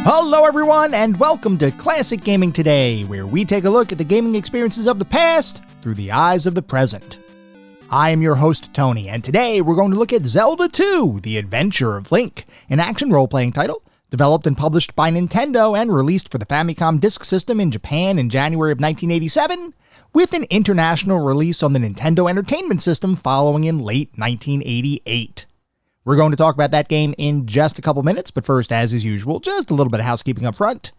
Hello everyone, and welcome to Classic Gaming Today, where we take a look at the gaming experiences of the past through the eyes of the present. I am your host, Tony, and today we're going to look at Zelda II, The Adventure of Link, an action role-playing title developed and published by Nintendo and released for the Famicom Disk System in Japan in January of 1987, with an international release on the Nintendo Entertainment System following in late 1988. We're going to talk about that game in just a couple minutes, but first, as is usual, just a little bit of housekeeping up front.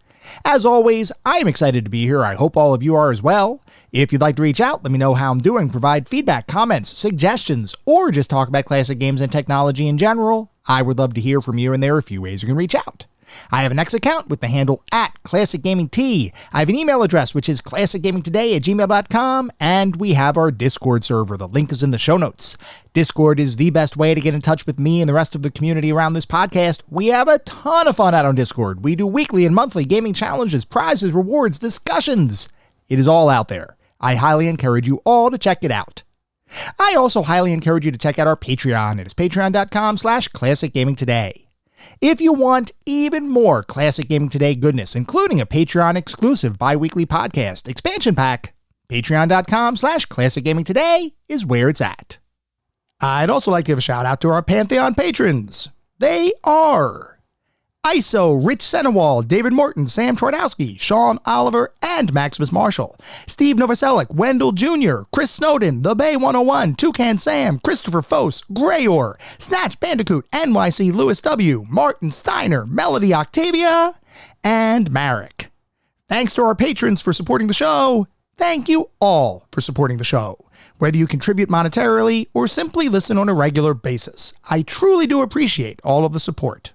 As always, I am excited to be here. I hope all of you are as well. If you'd like to reach out, let me know how I'm doing, provide feedback, comments, suggestions, or just talk about classic games and technology in general. I would love to hear from you, and there are a few ways you can reach out. I have an X account with the handle @ClassicGamingT. I have an email address, which is classicgamingtoday@gmail.com, and we have our Discord server. The link is in the show notes. Discord is the best way to get in touch with me and the rest of the community around this podcast. We have a ton of fun out on Discord. We do weekly and monthly gaming challenges, prizes, rewards, discussions. It is all out there. I highly encourage you all to check it out. I also highly encourage you to check out our Patreon. It is patreon.com/ClassicGamingToday. If you want even more Classic Gaming Today goodness, including a Patreon exclusive bi-weekly podcast expansion pack, patreon.com/ClassicGamingToday is where it's at. I'd also like to give a shout out to our Pantheon patrons. They are ISO, Rich Senewal, David Morton, Sam Twardowski, Sean Oliver, and Maximus Marshall, Steve Novoselic, Wendell Jr., Chris Snowden, The Bay 101, Toucan Sam, Christopher Fose, Grayor, Snatch Bandicoot, NYC Lewis W., Martin Steiner, Melody Octavia, and Marek. Thanks to our patrons for supporting the show. Thank you all for supporting the show. Whether you contribute monetarily or simply listen on a regular basis, I truly do appreciate all of the support.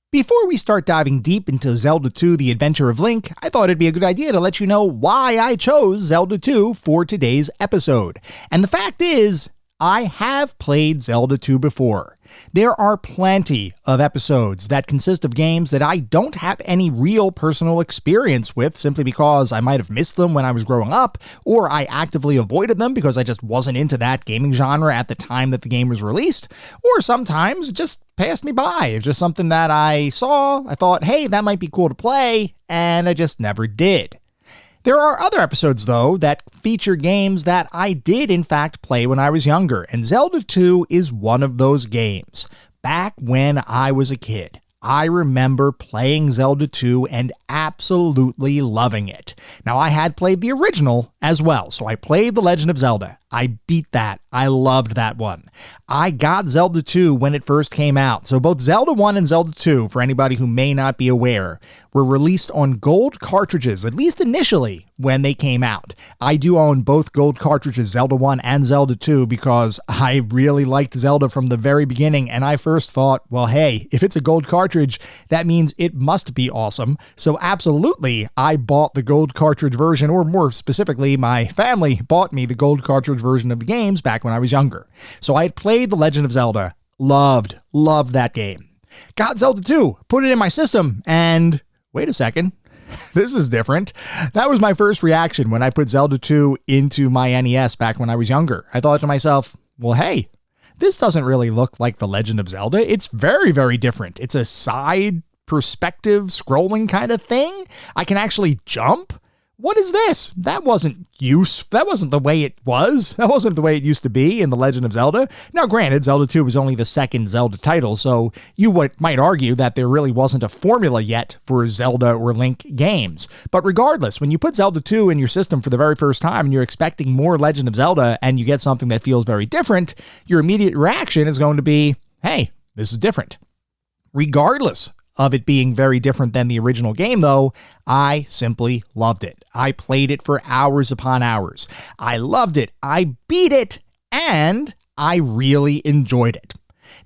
Before we start diving deep into Zelda II, The Adventure of Link, I thought it'd be a good idea to let you know why I chose Zelda II for today's episode. And the fact is, I have played Zelda II before. There are plenty of episodes that consist of games that I don't have any real personal experience with simply because I might have missed them when I was growing up, or I actively avoided them because I just wasn't into that gaming genre at the time that the game was released, or sometimes it just passed me by. It's just something that I saw, I thought, hey, that might be cool to play, and I just never did. There are other episodes, though, that feature games that I did, in fact, play when I was younger, and Zelda II is one of those games. Back when I was a kid, I remember playing Zelda II and absolutely loving it. Now, I had played the original as well, so I played The Legend of Zelda. I beat that. I loved that one. I got Zelda II when it first came out, so both Zelda 1 and Zelda 2, for anybody who may not be aware, were released on gold cartridges, at least initially when they came out. I do own both gold cartridges, Zelda 1 and Zelda 2, because I really liked Zelda from the very beginning, and I first thought, well, hey, if it's a gold cartridge, that means it must be awesome. So absolutely, I bought the gold cartridge version, or more specifically, my family bought me the gold cartridge version of the games back when I was younger. So I had played The Legend of Zelda, loved that game. Got Zelda 2, put it in my system, and wait a second, this is different. That was my first reaction when I put Zelda 2 into my NES back when I was younger. I thought to myself, well, hey, this doesn't really look like The Legend of Zelda. It's very, very different. It's a side perspective scrolling kind of thing. I can actually jump. What is this? That wasn't the way it was. That wasn't the way it used to be in The Legend of Zelda. Now, granted, Zelda 2 was only the second Zelda title, so you might argue that there really wasn't a formula yet for Zelda or Link games. But regardless, when you put Zelda 2 in your system for the very first time and you're expecting more Legend of Zelda and you get something that feels very different, your immediate reaction is going to be, hey, this is different. Regardless of it being very different than the original game, though, I simply loved it. I played it for hours upon hours. I loved it. I beat it, and I really enjoyed it.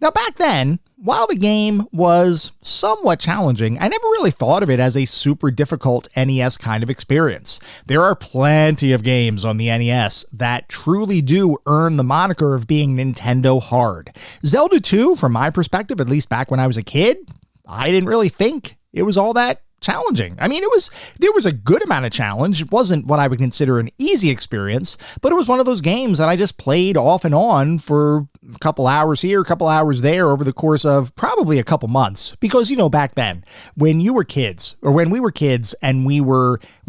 Now, back then, while the game was somewhat challenging, I never really thought of it as a super difficult NES kind of experience. There are plenty of games on the NES that truly do earn the moniker of being Nintendo hard. Zelda 2, from my perspective, at least back when I was a kid, I didn't really think it was all that challenging. I mean, there was a good amount of challenge. It wasn't what I would consider an easy experience, but it was one of those games that I just played off and on for a couple hours here, a couple hours there over the course of probably a couple months. Because, back then when you were kids, or when we were kids and we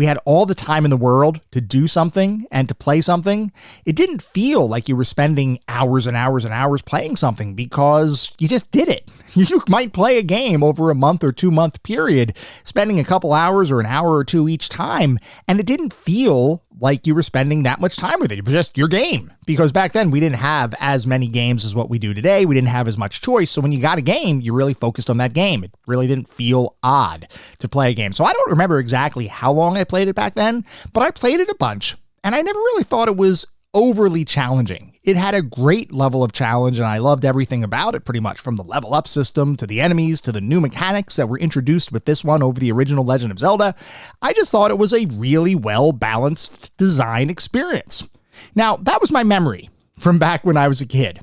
had all the time in the world to do something and to play something, it didn't feel like you were spending hours and hours and hours playing something because you just did it. You might play a game over a month or 2 month period, spending a couple hours or an hour or two each time, and it didn't feel like you were spending that much time with it. It was just your game. Because back then we didn't have as many games as what we do today. We didn't have as much choice. So when you got a game, you really focused on that game. It really didn't feel odd to play a game. So I don't remember exactly how long I played it back then, but I played it a bunch and I never really thought it was overly challenging. It had a great level of challenge and I loved everything about it pretty much, from the level up system to the enemies to the new mechanics that were introduced with this one over the original Legend of Zelda. I just thought it was a really well-balanced design experience. Now, that was my memory from back when I was a kid.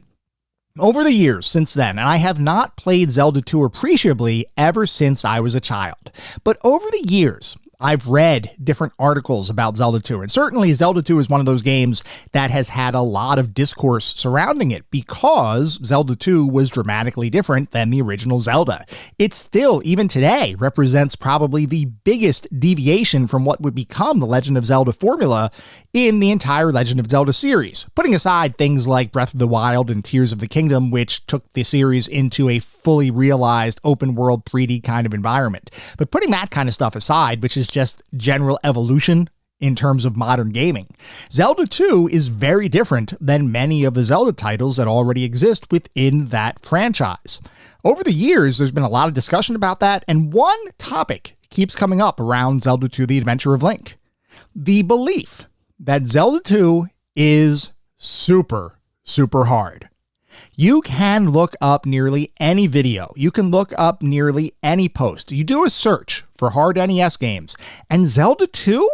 Over the years since then, and I have not played Zelda 2 appreciably ever since I was a child, but over the years, I've read different articles about Zelda 2, and certainly Zelda 2 is one of those games that has had a lot of discourse surrounding it because Zelda 2 was dramatically different than the original Zelda. It still, even today, represents probably the biggest deviation from what would become the Legend of Zelda formula in the entire Legend of Zelda series, putting aside things like Breath of the Wild and Tears of the Kingdom, which took the series into a fully realized open world 3D kind of environment. But putting that kind of stuff aside, which is just general evolution in terms of modern gaming, Zelda 2 is very different than many of the Zelda titles that already exist within that franchise. Over the years, there's been a lot of discussion about that, and one topic keeps coming up around Zelda 2: The Adventure of Link: the belief that Zelda 2 is super hard. You can look up nearly any video. You can look up nearly any post. You do a search for hard NES games, and Zelda 2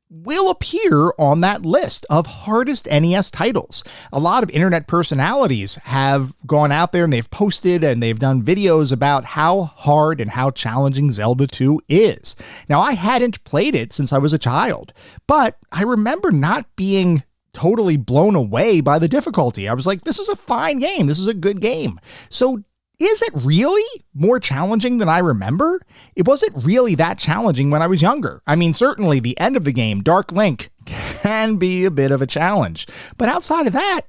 will appear on that list of hardest NES titles. A lot of internet personalities have gone out there and they've posted and they've done videos about how hard and how challenging Zelda 2 is. Now, I hadn't played it since I was a child, but I remember not being totally blown away by the difficulty. I was like, this is a fine game. This is a good game. So is it really more challenging than I remember? It wasn't really that challenging when I was younger. I mean, certainly the end of the game, Dark Link, can be a bit of a challenge. But outside of that,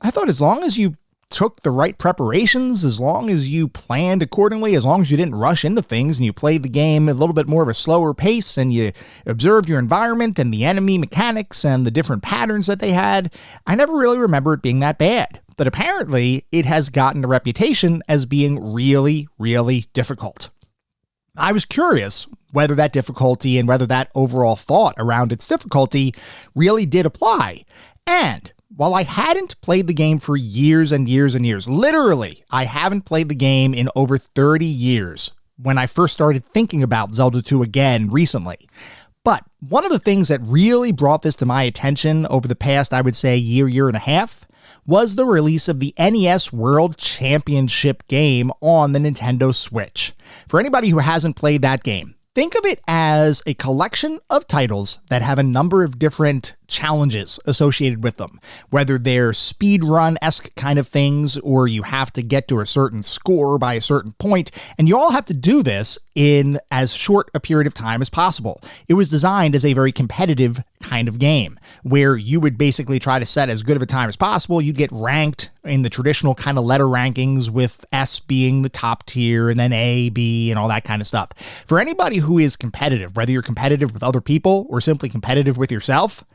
I thought as long as you took the right preparations, as long as you planned accordingly, as long as you didn't rush into things and you played the game a little bit more of a slower pace and you observed your environment and the enemy mechanics and the different patterns that they had, I never really remember it being that bad. But apparently it has gotten a reputation as being really difficult. I was curious whether that difficulty and whether that overall thought around its difficulty really did apply. And while I hadn't played the game for years and years and years, literally, I haven't played the game in over 30 years when I first started thinking about Zelda 2 again recently. But one of the things that really brought this to my attention over the past, I would say, year and a half, was the release of the NES World Championship game on the Nintendo Switch. For anybody who hasn't played that game, think of it as a collection of titles that have a number of different challenges associated with them, whether they're speedrun-esque kind of things or you have to get to a certain score by a certain point, and you all have to do this in as short a period of time as possible. It was designed as a very competitive kind of game where you would basically try to set as good of a time as possible. You'd get ranked in the traditional kind of letter rankings, with S being the top tier and then A, B, and all that kind of stuff. For anybody who is competitive, whether you're competitive with other people or simply competitive with yourself,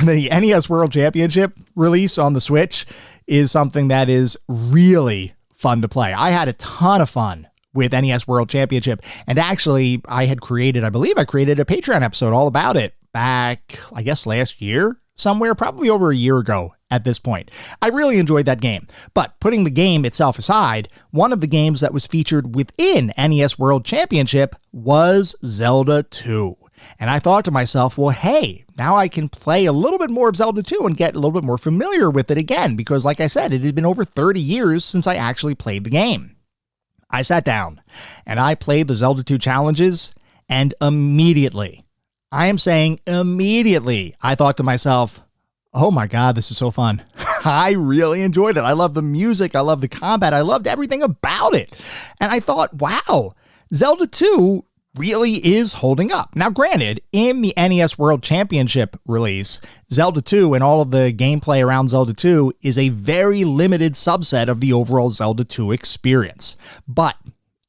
the NES World Championship release on the Switch is something that is really fun to play. I had a ton of fun with NES World Championship, and actually I believe I created a Patreon episode all about it back, I guess last year, somewhere, probably over a year ago at this point. I really enjoyed that game. But putting the game itself aside, one of the games that was featured within NES World Championship was Zelda 2. And I thought to myself, well, hey, now I can play a little bit more of Zelda 2 and get a little bit more familiar with it again, because like I said, it had been over 30 years since I actually played the game. I sat down and I played the Zelda 2 challenges, and immediately, I am saying immediately, I thought to myself, oh my God, this is so fun. I really enjoyed it. I love the music. I love the combat. I loved everything about it. And I thought, wow, Zelda 2 really is holding up. Now, granted, in the NES World Championship release, Zelda 2 and all of the gameplay around Zelda 2 is a very limited subset of the overall Zelda 2 experience. But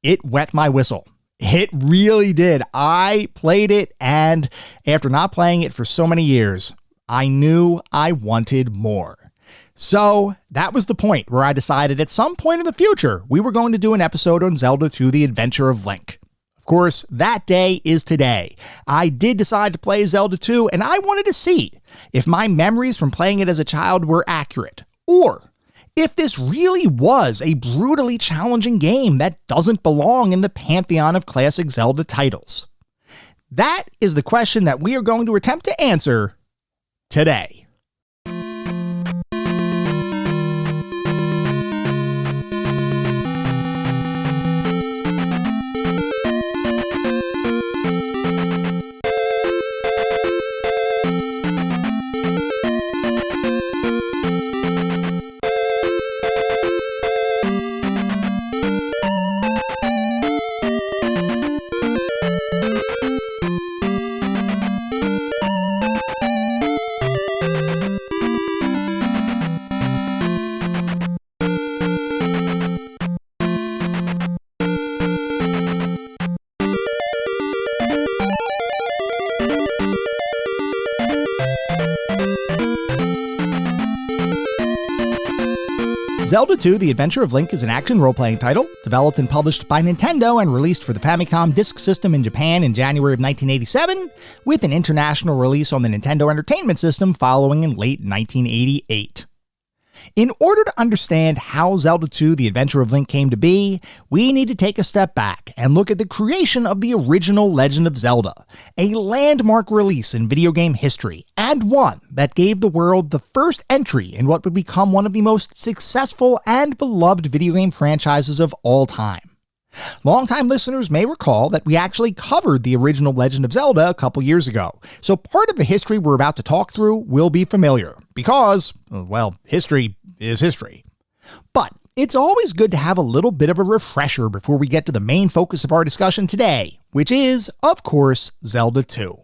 it wet my whistle. It really did. I played it, and after not playing it for so many years, I knew I wanted more. So that was the point where I decided at some point in the future, we were going to do an episode on Zelda 2: The Adventure of Link. Of course, that day is today. I did decide to play Zelda 2, and I wanted to see if my memories from playing it as a child were accurate, or if this really was a brutally challenging game that doesn't belong in the pantheon of classic Zelda titles. That is the question that we are going to attempt to answer today. Zelda II: The Adventure of Link is an action role-playing title, developed and published by Nintendo and released for the Famicom Disk System in Japan in January of 1987, with an international release on the Nintendo Entertainment System following in late 1988. In order to understand how Zelda II: The Adventure of Link came to be, we need to take a step back and look at the creation of the original Legend of Zelda, a landmark release in video game history, and one that gave the world the first entry in what would become one of the most successful and beloved video game franchises of all time. Longtime listeners may recall that we actually covered the original Legend of Zelda a couple years ago, so part of the history we're about to talk through will be familiar, because, well, history is history. But it's always good to have a little bit of a refresher before we get to the main focus of our discussion today, which is, of course, Zelda 2.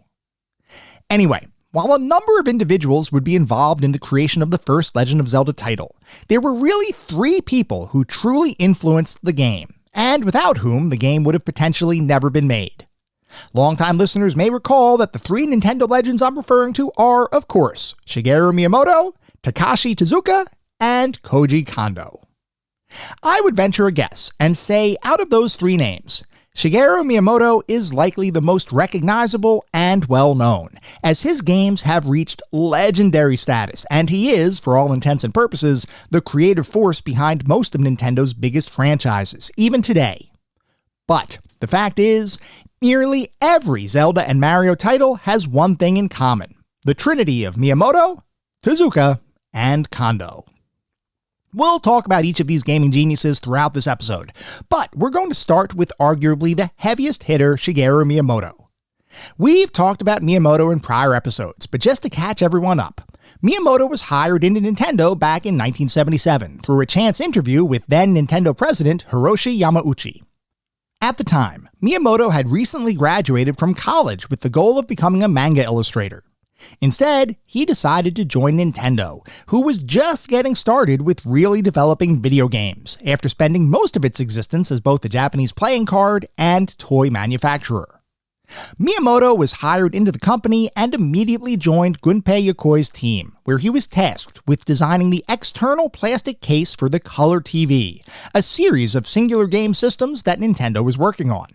Anyway, while a number of individuals would be involved in the creation of the first Legend of Zelda title, there were really 3 people who truly influenced the game, and without whom the game would have potentially never been made. Longtime listeners may recall that the 3 Nintendo legends I'm referring to are, of course, Shigeru Miyamoto, Takashi Tezuka, and Koji Kondo. I would venture a guess and say out of those 3 names, Shigeru Miyamoto is likely the most recognizable and well-known, as his games have reached legendary status, and he is, for all intents and purposes, the creative force behind most of Nintendo's biggest franchises, even today. But the fact is, nearly every Zelda and Mario title has one thing in common: the trinity of Miyamoto, Tezuka, and Kondo. We'll talk about each of these gaming geniuses throughout this episode, but we're going to start with arguably the heaviest hitter, Shigeru Miyamoto. We've talked about Miyamoto in prior episodes, but just to catch everyone up, Miyamoto was hired into Nintendo back in 1977 through a chance interview with then Nintendo president Hiroshi Yamauchi. At the time, Miyamoto had recently graduated from college with the goal of becoming a manga illustrator. Instead, he decided to join Nintendo, who was just getting started with really developing video games, after spending most of its existence as both a Japanese playing card and toy manufacturer. Miyamoto was hired into the company and immediately joined Gunpei Yokoi's team, where he was tasked with designing the external plastic case for the Color TV, a series of singular game systems that Nintendo was working on.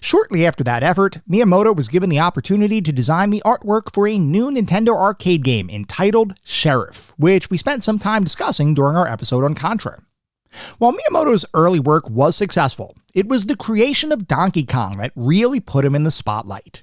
Shortly after that effort, Miyamoto was given the opportunity to design the artwork for a new Nintendo arcade game entitled Sheriff, which we spent some time discussing during our episode on Contra. While Miyamoto's early work was successful, it was the creation of Donkey Kong that really put him in the spotlight.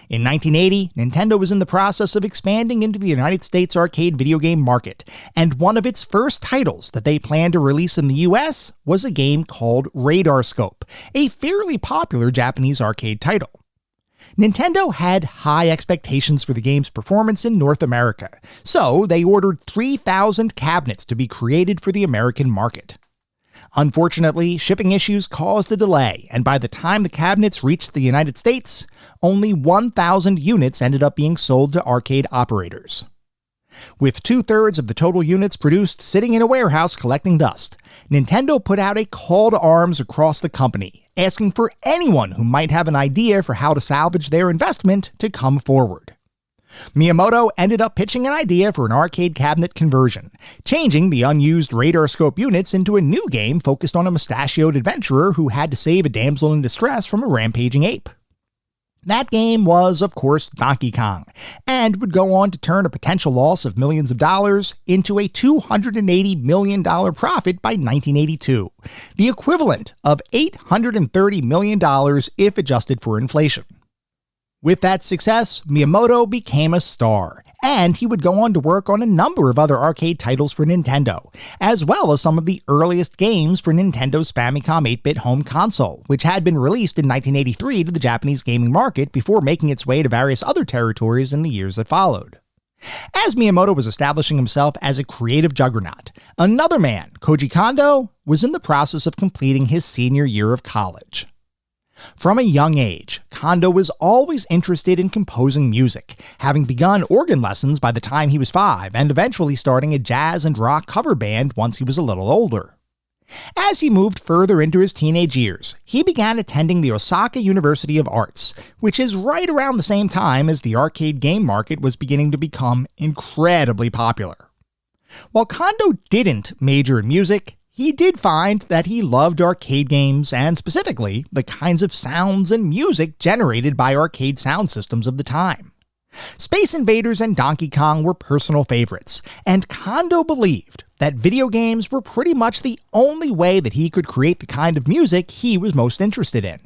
In 1980, Nintendo was in the process of expanding into the United States arcade video game market, and one of its first titles that they planned to release in the US was a game called Radar Scope, a fairly popular Japanese arcade title. Nintendo had high expectations for the game's performance in North America, so they ordered 3,000 cabinets to be created for the American market. Unfortunately, shipping issues caused a delay, and by the time the cabinets reached the United States, only 1,000 units ended up being sold to arcade operators. With 2/3 of the total units produced sitting in a warehouse collecting dust, Nintendo put out a call to arms across the company, asking for anyone who might have an idea for how to salvage their investment to come forward. Miyamoto ended up pitching an idea for an arcade cabinet conversion, changing the unused radar scope units into a new game focused on a mustachioed adventurer who had to save a damsel in distress from a rampaging ape. That game was, of course, Donkey Kong, and would go on to turn a potential loss of millions of dollars into a $280 million profit by 1982, the equivalent of $830 million if adjusted for inflation. With that success, Miyamoto became a star, and he would go on to work on a number of other arcade titles for Nintendo, as well as some of the earliest games for Nintendo's Famicom 8-bit home console, which had been released in 1983 to the Japanese gaming market before making its way to various other territories in the years that followed. As Miyamoto was establishing himself as a creative juggernaut, another man, Koji Kondo, was in the process of completing his senior year of college. From a young age, Kondo was always interested in composing music, having begun organ lessons by the time he was 5 and eventually starting a jazz and rock cover band once he was a little older. As he moved further into his teenage years, he began attending the Osaka University of Arts, which is right around the same time as the arcade game market was beginning to become incredibly popular. While Kondo didn't major in music, he did find that he loved arcade games, and specifically, the kinds of sounds and music generated by arcade sound systems of the time. Space Invaders and Donkey Kong were personal favorites, and Kondo believed that video games were pretty much the only way that he could create the kind of music he was most interested in.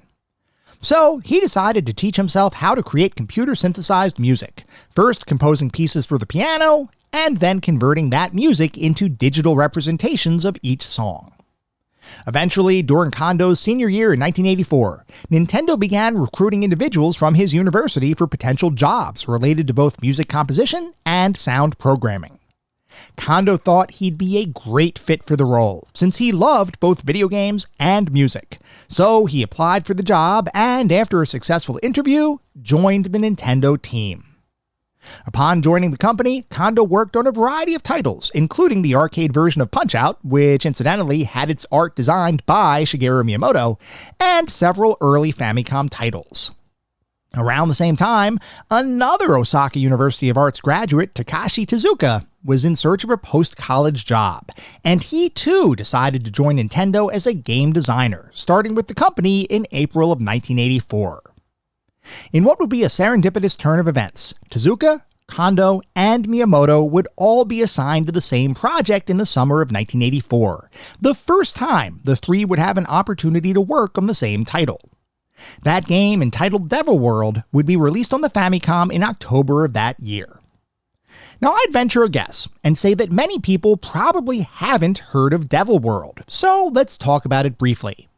So he decided to teach himself how to create computer-synthesized music, first composing pieces for the piano, and then converting that music into digital representations of each song. Eventually, during Kondo's senior year in 1984, Nintendo began recruiting individuals from his university for potential jobs related to both music composition and sound programming. Kondo thought he'd be a great fit for the role, since he loved both video games and music. So he applied for the job and, after a successful interview, joined the Nintendo team. Upon joining the company, Kondo worked on a variety of titles, including the arcade version of Punch-Out!, which incidentally had its art designed by Shigeru Miyamoto, and several early Famicom titles. Around the same time, another Osaka University of Arts graduate, Takashi Tezuka, was in search of a post-college job, and he too decided to join Nintendo as a game designer, starting with the company in April of 1984. In what would be a serendipitous turn of events, Tezuka, Kondo, and Miyamoto would all be assigned to the same project in the summer of 1984, the first time the three would have an opportunity to work on the same title. That game, entitled Devil World, would be released on the Famicom in October of that year. Now, I'd venture a guess and say that many people probably haven't heard of Devil World, so let's talk about it briefly.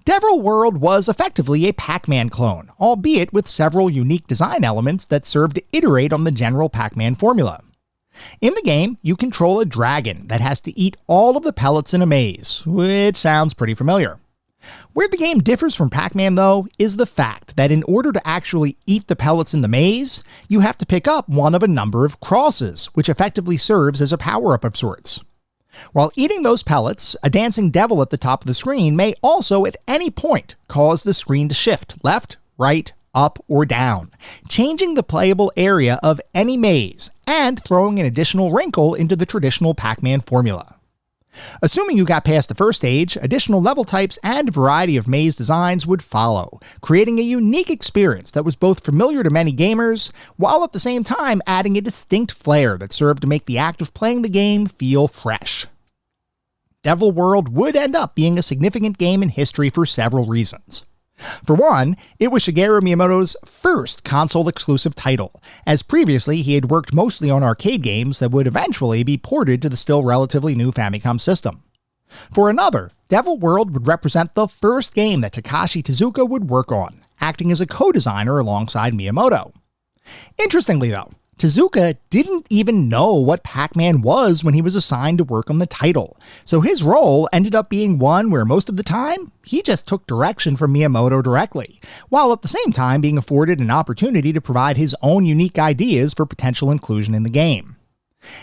Devil World was effectively a Pac-Man clone, albeit with several unique design elements that served to iterate on the general Pac-Man formula. In the game, you control a dragon that has to eat all of the pellets in a maze, which sounds pretty familiar. Where the game differs from Pac-Man, though, is the fact that in order to actually eat the pellets in the maze, you have to pick up one of a number of crosses, which effectively serves as a power-up of sorts. While eating those pellets, a dancing devil at the top of the screen may also at any point cause the screen to shift left, right, up, or down, changing the playable area of any maze and throwing an additional wrinkle into the traditional Pac-Man formula. Assuming you got past the first stage, additional level types and a variety of maze designs would follow, creating a unique experience that was both familiar to many gamers, while at the same time adding a distinct flair that served to make the act of playing the game feel fresh. Devil World would end up being a significant game in history for several reasons. For one, it was Shigeru Miyamoto's first console-exclusive title, as previously he had worked mostly on arcade games that would eventually be ported to the still relatively new Famicom system. For another, Devil World would represent the first game that Takashi Tezuka would work on, acting as a co-designer alongside Miyamoto. Interestingly though, Tezuka didn't even know what Pac-Man was when he was assigned to work on the title, so his role ended up being one where most of the time, he just took direction from Miyamoto directly, while at the same time being afforded an opportunity to provide his own unique ideas for potential inclusion in the game.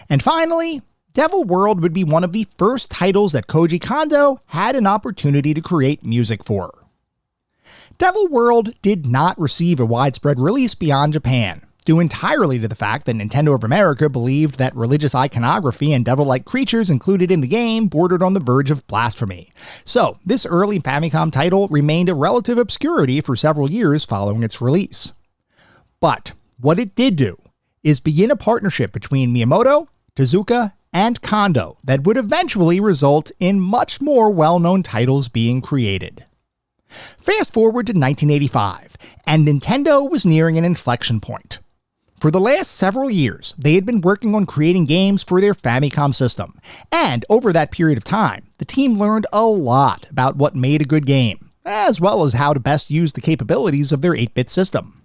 And finally, Devil World would be one of the first titles that Koji Kondo had an opportunity to create music for. Devil World did not receive a widespread release beyond Japan, due entirely to the fact that Nintendo of America believed that religious iconography and devil-like creatures included in the game bordered on the verge of blasphemy. So, this early Famicom title remained a relative obscurity for several years following its release. But what it did do is begin a partnership between Miyamoto, Tezuka, and Kondo that would eventually result in much more well-known titles being created. Fast forward to 1985, and Nintendo was nearing an inflection point. For the last several years, they had been working on creating games for their Famicom system, and over that period of time, the team learned a lot about what made a good game, as well as how to best use the capabilities of their 8-bit system.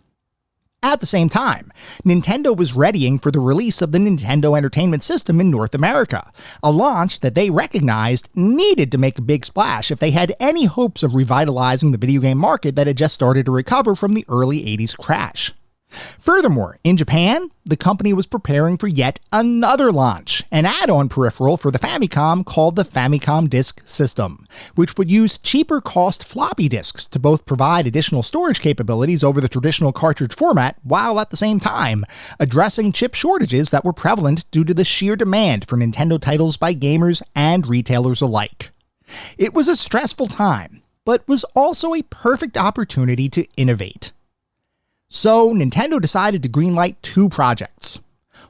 At the same time, Nintendo was readying for the release of the Nintendo Entertainment System in North America, a launch that they recognized needed to make a big splash if they had any hopes of revitalizing the video game market that had just started to recover from the early 80s crash. Furthermore, in Japan, the company was preparing for yet another launch, an add-on peripheral for the Famicom called the Famicom Disk System, which would use cheaper cost floppy disks to both provide additional storage capabilities over the traditional cartridge format while at the same time addressing chip shortages that were prevalent due to the sheer demand for Nintendo titles by gamers and retailers alike. It was a stressful time, but was also a perfect opportunity to innovate. So, Nintendo decided to greenlight two projects.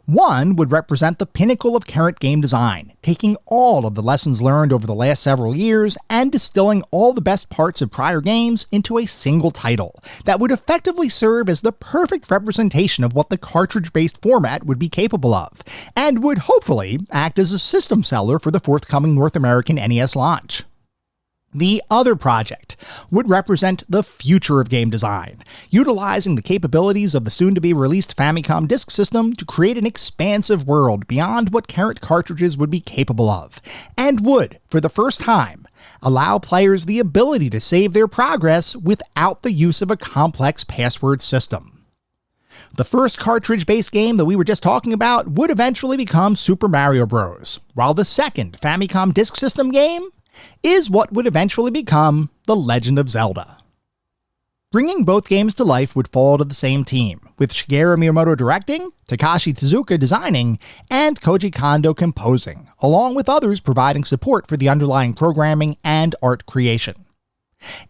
One would represent the pinnacle of current game design, taking all of the lessons learned over the last several years and distilling all the best parts of prior games into a single title that would effectively serve as the perfect representation of what the cartridge-based format would be capable of, and would hopefully act as a system seller for the forthcoming North American NES launch. The other project would represent the future of game design, utilizing the capabilities of the soon-to-be-released Famicom Disk System to create an expansive world beyond what current cartridges would be capable of, and would, for the first time, allow players the ability to save their progress without the use of a complex password system. The first cartridge-based game that we were just talking about would eventually become Super Mario Bros., while the second Famicom Disk System game is what would eventually become The Legend of Zelda. Bringing both games to life would fall to the same team, with Shigeru Miyamoto directing, Takashi Tezuka designing, and Koji Kondo composing, along with others providing support for the underlying programming and art creation.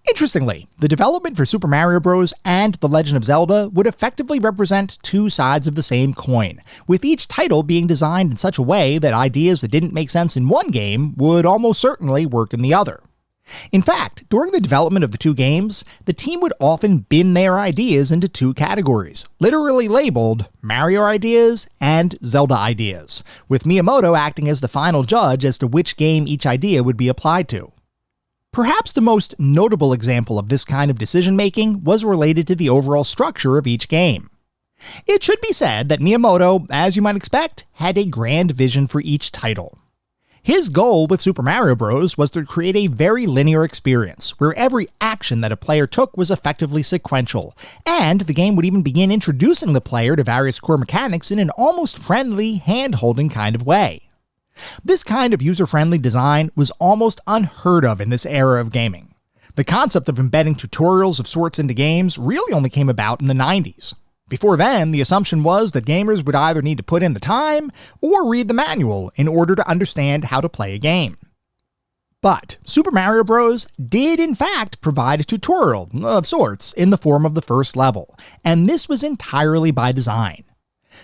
Interestingly, the development for Super Mario Bros. And The Legend of Zelda would effectively represent two sides of the same coin, with each title being designed in such a way that ideas that didn't make sense in one game would almost certainly work in the other. In fact, during the development of the two games, the team would often bin their ideas into two categories, literally labeled Mario Ideas and Zelda Ideas, with Miyamoto acting as the final judge as to which game each idea would be applied to. Perhaps the most notable example of this kind of decision-making was related to the overall structure of each game. It should be said that Miyamoto, as you might expect, had a grand vision for each title. His goal with Super Mario Bros. Was to create a very linear experience, where every action that a player took was effectively sequential, and the game would even begin introducing the player to various core mechanics in an almost friendly, hand-holding kind of way. This kind of user-friendly design was almost unheard of in this era of gaming. The concept of embedding tutorials of sorts into games really only came about in the 90s. Before then, the assumption was that gamers would either need to put in the time or read the manual in order to understand how to play a game. But Super Mario Bros. Did in fact provide a tutorial of sorts in the form of the first level, and this was entirely by design.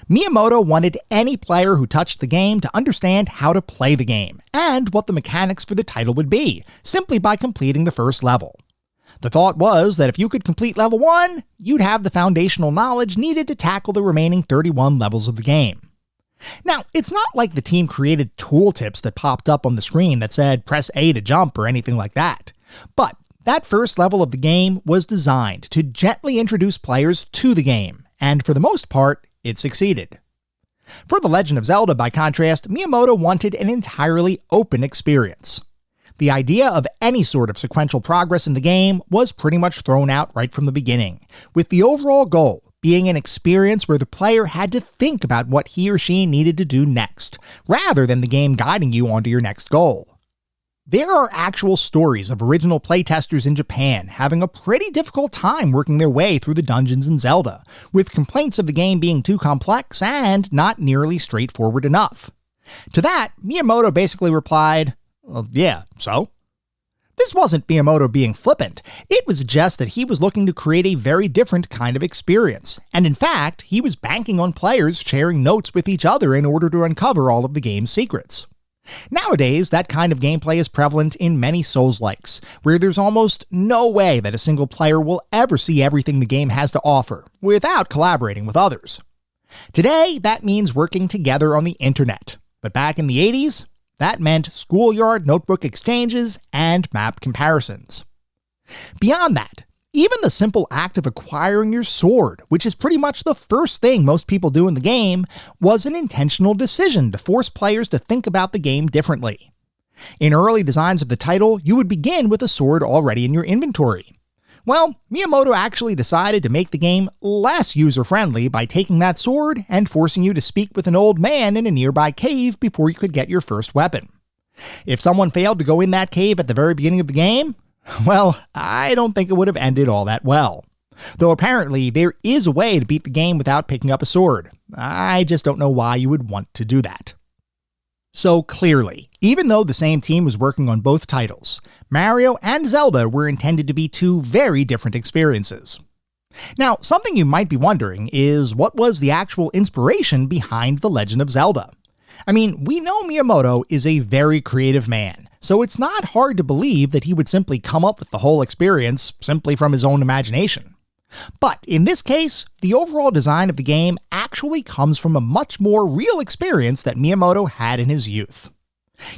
Miyamoto wanted any player who touched the game to understand how to play the game, and what the mechanics for the title would be, simply by completing the first level. The thought was that if you could complete level 1, you'd have the foundational knowledge needed to tackle the remaining 31 levels of the game. Now, it's not like the team created tooltips that popped up on the screen that said press A to jump or anything like that, but That first level of the game was designed to gently introduce players to the game, and for the most part, it succeeded. For The Legend of Zelda, by contrast, Miyamoto wanted an entirely open experience. The idea of any sort of sequential progress in the game was pretty much thrown out right from the beginning, with the overall goal being an experience where the player had to think about what he or she needed to do next, rather than the game guiding you onto your next goal. There are actual stories of original playtesters in Japan having a pretty difficult time working their way through the dungeons in Zelda, with complaints of the game being too complex and not nearly straightforward enough. To that, Miyamoto basically replied, "Well, yeah, so?" This wasn't Miyamoto being flippant, it was just that he was looking to create a very different kind of experience, and in fact, he was banking on players sharing notes with each other in order to uncover all of the game's secrets. Nowadays, that kind of gameplay is prevalent in many Souls-likes, where there's almost no way that a single player will ever see everything the game has to offer, without collaborating with others. Today, that means working together on the internet, but back in the 80s, that meant schoolyard notebook exchanges and map comparisons. Beyond that, even the simple act of acquiring your sword, which is pretty much the first thing most people do in the game, was an intentional decision to force players to think about the game differently. In early designs of the title, you would begin with a sword already in your inventory. Well, Miyamoto actually decided to make the game less user-friendly by taking that sword and forcing you to speak with an old man in a nearby cave before you could get your first weapon. If someone failed to go in that cave at the very beginning of the game, well, I don't think it would have ended all that well. Though apparently there is a way to beat the game without picking up a sword. I just don't know why you would want to do that. So clearly, even though the same team was working on both titles, Mario and Zelda were intended to be two very different experiences. Now, something you might be wondering is what was the actual inspiration behind The Legend of Zelda? I mean, we know Miyamoto is a very creative man, so it's not hard to believe that he would simply come up with the whole experience simply from his own imagination. But in this case, the overall design of the game actually comes from a much more real experience that Miyamoto had in his youth.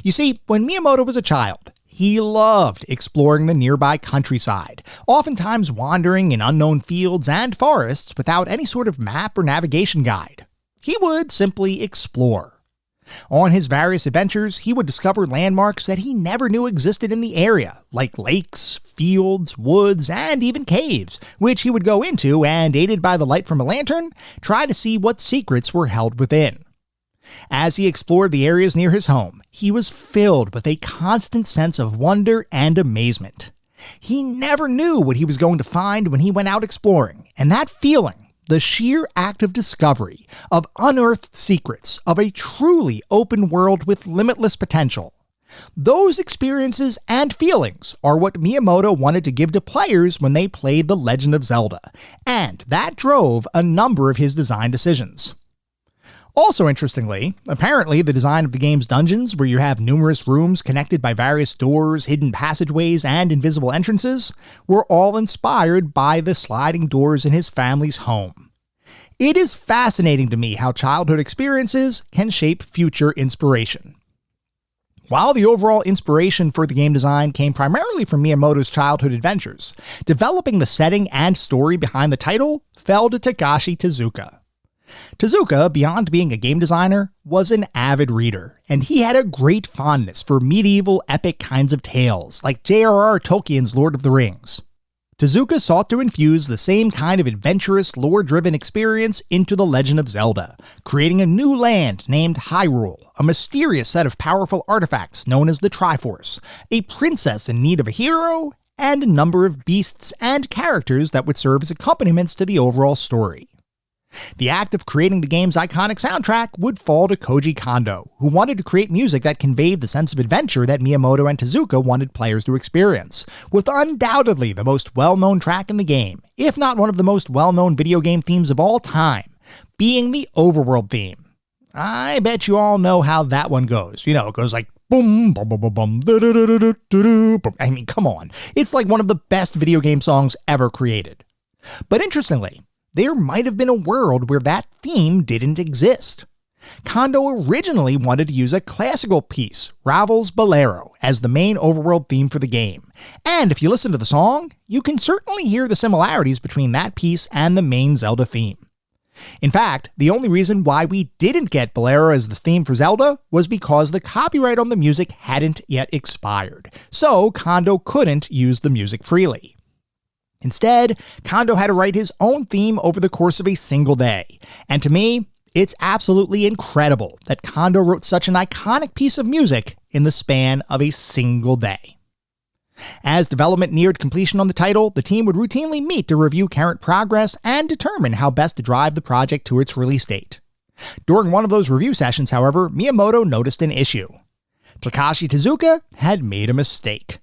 You see, when Miyamoto was a child, he loved exploring the nearby countryside, oftentimes wandering in unknown fields and forests without any sort of map or navigation guide. He would simply explore. On his various adventures, he would discover landmarks that he never knew existed in the area, like lakes, fields, woods, and even caves, which he would go into and, aided by the light from a lantern, try to see what secrets were held within. As he explored the areas near his home, he was filled with a constant sense of wonder and amazement. He never knew what he was going to find when he went out exploring, and that feeling, the sheer act of discovery, of unearthed secrets, of a truly open world with limitless potential. Those experiences and feelings are what Miyamoto wanted to give to players when they played The Legend of Zelda, and that drove a number of his design decisions. Also interestingly, apparently the design of the game's dungeons, where you have numerous rooms connected by various doors, hidden passageways, and invisible entrances, were all inspired by the sliding doors in his family's home. It is fascinating to me how childhood experiences can shape future inspiration. While the overall inspiration for the game design came primarily from Miyamoto's childhood adventures, developing the setting and story behind the title fell to Takashi Tezuka. Tezuka, beyond being a game designer, was an avid reader, and he had a great fondness for medieval epic kinds of tales, like J.R.R. Tolkien's Lord of the Rings. Tezuka sought to infuse the same kind of adventurous, lore-driven experience into The Legend of Zelda, creating a new land named Hyrule, a mysterious set of powerful artifacts known as the Triforce, a princess in need of a hero, and a number of beasts and characters that would serve as accompaniments to the overall story. The act of creating the game's iconic soundtrack would fall to Koji Kondo, who wanted to create music that conveyed the sense of adventure that Miyamoto and Tezuka wanted players to experience, with undoubtedly the most well-known track in the game, if not one of the most well-known video game themes of all time, being the Overworld theme. I bet you all know how that one goes. You know, it goes like boom, boom, boom, boom, boom, da, da, da, da, da, da, da. I mean, come on. It's like one of the best video game songs ever created. But interestingly, there might have been a world where that theme didn't exist. Kondo originally wanted to use a classical piece, Ravel's Bolero, as the main overworld theme for the game. And if you listen to the song, you can certainly hear the similarities between that piece and the main Zelda theme. In fact, the only reason why we didn't get Bolero as the theme for Zelda was because the copyright on the music hadn't yet expired, so Kondo couldn't use the music freely. Instead, Kondo had to write his own theme over the course of a single day, and to me, it's absolutely incredible that Kondo wrote such an iconic piece of music in the span of a single day. As development neared completion on the title, the team would routinely meet to review current progress and determine how best to drive the project to its release date. During one of those review sessions, however, Miyamoto noticed an issue. Takashi Tezuka had made a mistake.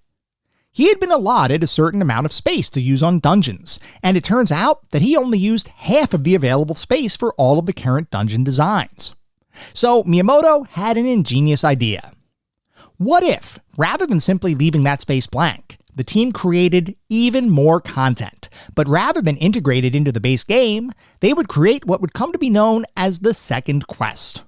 He had been allotted a certain amount of space to use on dungeons, and it turns out that he only used half of the available space for all of the current dungeon designs. So Miyamoto had an ingenious idea. What if, rather than simply leaving that space blank, the team created even more content, but rather than integrate it into the base game, they would create what would come to be known as the second quest.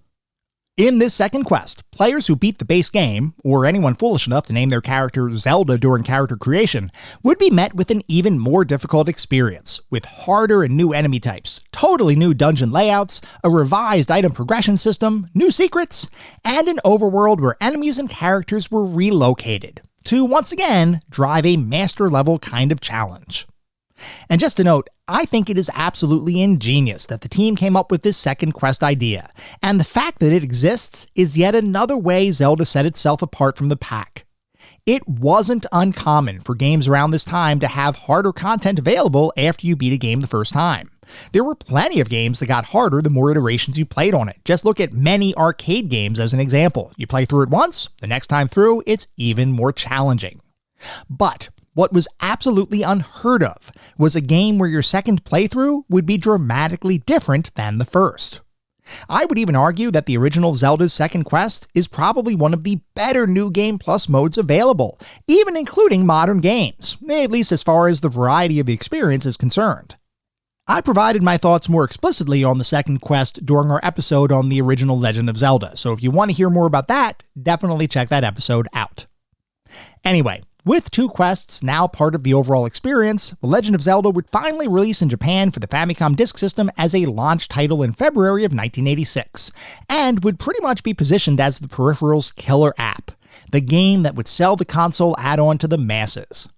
In this second quest, players who beat the base game, or anyone foolish enough to name their character Zelda during character creation, would be met with an even more difficult experience, with harder and new enemy types, totally new dungeon layouts, a revised item progression system, new secrets, and an overworld where enemies and characters were relocated, to once again drive a master-level kind of challenge. And just to note, I think it is absolutely ingenious that the team came up with this second quest idea, and the fact that it exists is yet another way Zelda set itself apart from the pack. It wasn't uncommon for games around this time to have harder content available after you beat a game the first time. There were plenty of games that got harder the more iterations you played on it. Just look at many arcade games as an example. You play through it once, the next time through, it's even more challenging. But what was absolutely unheard of was a game where your second playthrough would be dramatically different than the first. I would even argue that the original Zelda's second quest is probably one of the better New Game Plus modes available, even including modern games, at least as far as the variety of the experience is concerned. I provided my thoughts more explicitly on the second quest during our episode on the original Legend of Zelda, so if you want to hear more about that, definitely check that episode out. Anyway, with two quests now part of the overall experience, The Legend of Zelda would finally release in Japan for the Famicom Disk System as a launch title in February of 1986, and would pretty much be positioned as the peripheral's killer app, the game that would sell the console add-on to the masses.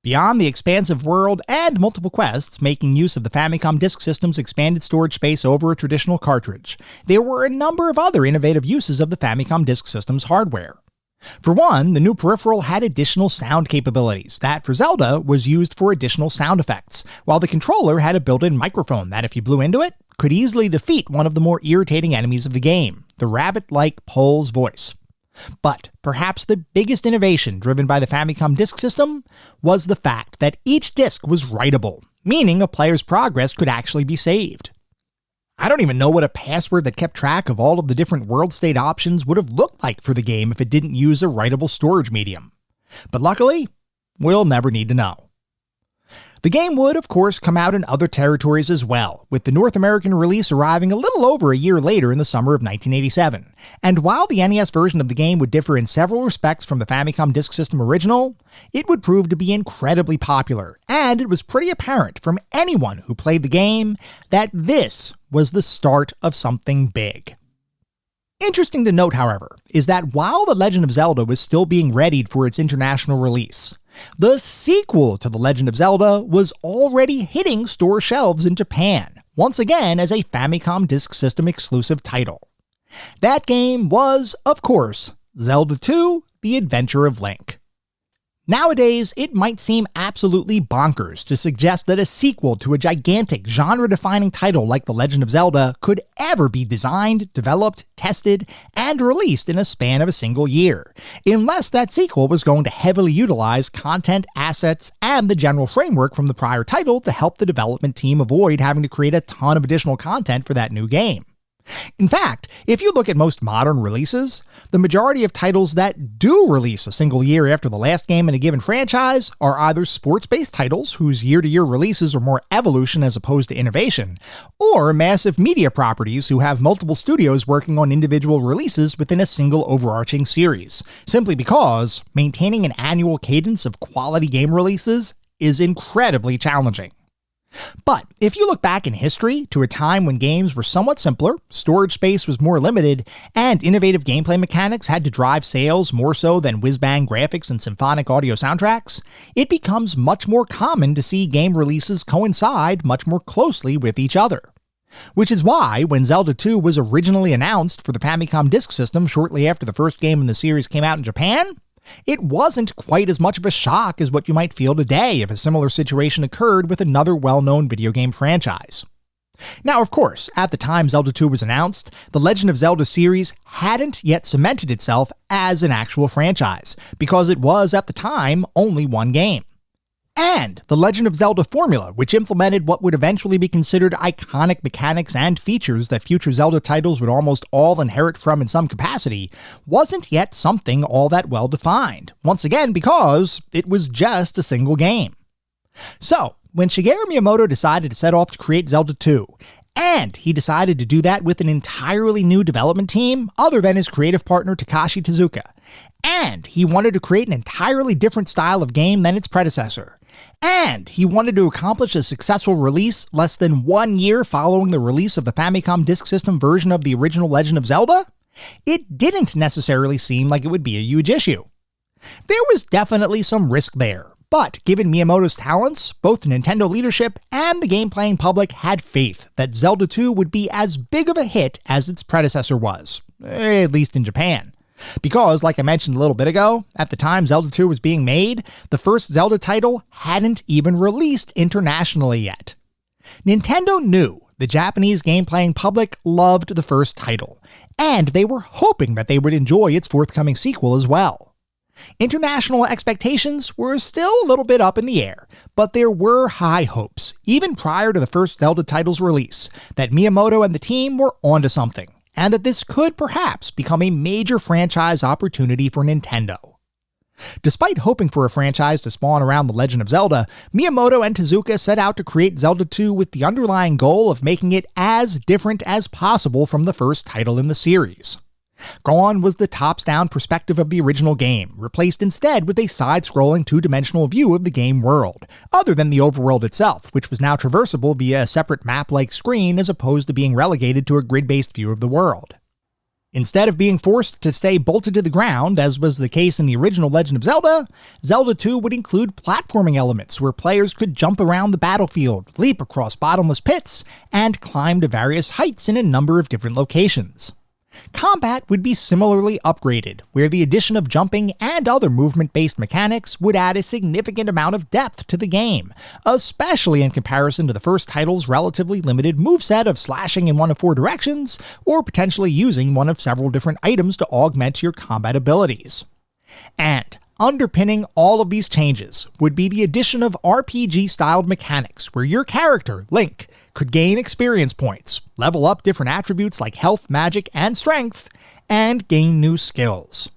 Beyond the expansive world and multiple quests making use of the Famicom Disk System's expanded storage space over a traditional cartridge, there were a number of other innovative uses of the Famicom Disk System's hardware. For one, the new peripheral had additional sound capabilities that, for Zelda, was used for additional sound effects, while the controller had a built-in microphone that, if you blew into it, could easily defeat one of the more irritating enemies of the game, the rabbit-like Pole's voice. But perhaps the biggest innovation driven by the Famicom Disk System was the fact that each disc was writable, meaning a player's progress could actually be saved. I don't even know what a password that kept track of all of the different world state options would have looked like for the game if it didn't use a writable storage medium. But luckily, we'll never need to know. The game would, of course, come out in other territories as well, with the North American release arriving a little over a year later in the summer of 1987. And while the NES version of the game would differ in several respects from the Famicom Disk System original, it would prove to be incredibly popular, and it was pretty apparent from anyone who played the game that this was the start of something big. Interesting to note, however, is that while The Legend of Zelda was still being readied for its international release, the sequel to The Legend of Zelda was already hitting store shelves in Japan, once again as a Famicom Disk System exclusive title. That game was, of course, Zelda II: The Adventure of Link. Nowadays, it might seem absolutely bonkers to suggest that a sequel to a gigantic genre-defining title like The Legend of Zelda could ever be designed, developed, tested, and released in a span of a single year, unless that sequel was going to heavily utilize content, assets, and the general framework from the prior title to help the development team avoid having to create a ton of additional content for that new game. In fact, if you look at most modern releases, the majority of titles that do release a single year after the last game in a given franchise are either sports-based titles whose year-to-year releases are more evolution as opposed to innovation, or massive media properties who have multiple studios working on individual releases within a single overarching series, simply because maintaining an annual cadence of quality game releases is incredibly challenging. But if you look back in history to a time when games were somewhat simpler, storage space was more limited, and innovative gameplay mechanics had to drive sales more so than whiz-bang graphics and symphonic audio soundtracks, it becomes much more common to see game releases coincide much more closely with each other. Which is why, when Zelda II was originally announced for the Famicom Disk System shortly after the first game in the series came out in Japan, it wasn't quite as much of a shock as what you might feel today if a similar situation occurred with another well-known video game franchise. Now, of course, at the time Zelda II was announced, the Legend of Zelda series hadn't yet cemented itself as an actual franchise, because it was, at the time, only one game. And the Legend of Zelda formula, which implemented what would eventually be considered iconic mechanics and features that future Zelda titles would almost all inherit from in some capacity, wasn't yet something all that well defined, once again because it was just a single game. So, when Shigeru Miyamoto decided to set off to create Zelda II, and he decided to do that with an entirely new development team other than his creative partner Takashi Tezuka, and he wanted to create an entirely different style of game than its predecessor, and he wanted to accomplish a successful release less than 1 year following the release of the Famicom Disk System version of the original Legend of Zelda, it didn't necessarily seem like it would be a huge issue. There was definitely some risk there, but given Miyamoto's talents, both the Nintendo leadership and the game-playing public had faith that Zelda II would be as big of a hit as its predecessor was, at least in Japan. Because, like I mentioned a little bit ago, at the time Zelda II was being made, the first Zelda title hadn't even released internationally yet. Nintendo knew the Japanese game-playing public loved the first title, and they were hoping that they would enjoy its forthcoming sequel as well. International expectations were still a little bit up in the air, but there were high hopes, even prior to the first Zelda title's release, that Miyamoto and the team were onto something, and that this could perhaps become a major franchise opportunity for Nintendo. Despite hoping for a franchise to spawn around The Legend of Zelda, Miyamoto and Tezuka set out to create Zelda II with the underlying goal of making it as different as possible from the first title in the series. Gone was the tops-down perspective of the original game, replaced instead with a side-scrolling two-dimensional view of the game world, other than the overworld itself, which was now traversable via a separate map-like screen as opposed to being relegated to a grid-based view of the world. Instead of being forced to stay bolted to the ground, as was the case in the original Legend of Zelda, Zelda II would include platforming elements where players could jump around the battlefield, leap across bottomless pits, and climb to various heights in a number of different locations. Combat would be similarly upgraded, where the addition of jumping and other movement-based mechanics would add a significant amount of depth to the game, especially in comparison to the first title's relatively limited moveset of slashing in one of 4 directions, or potentially using one of several different items to augment your combat abilities. And underpinning all of these changes would be the addition of RPG-styled mechanics, where your character, Link, could gain experience points, level up different attributes like health, magic, and strength, and gain new skills.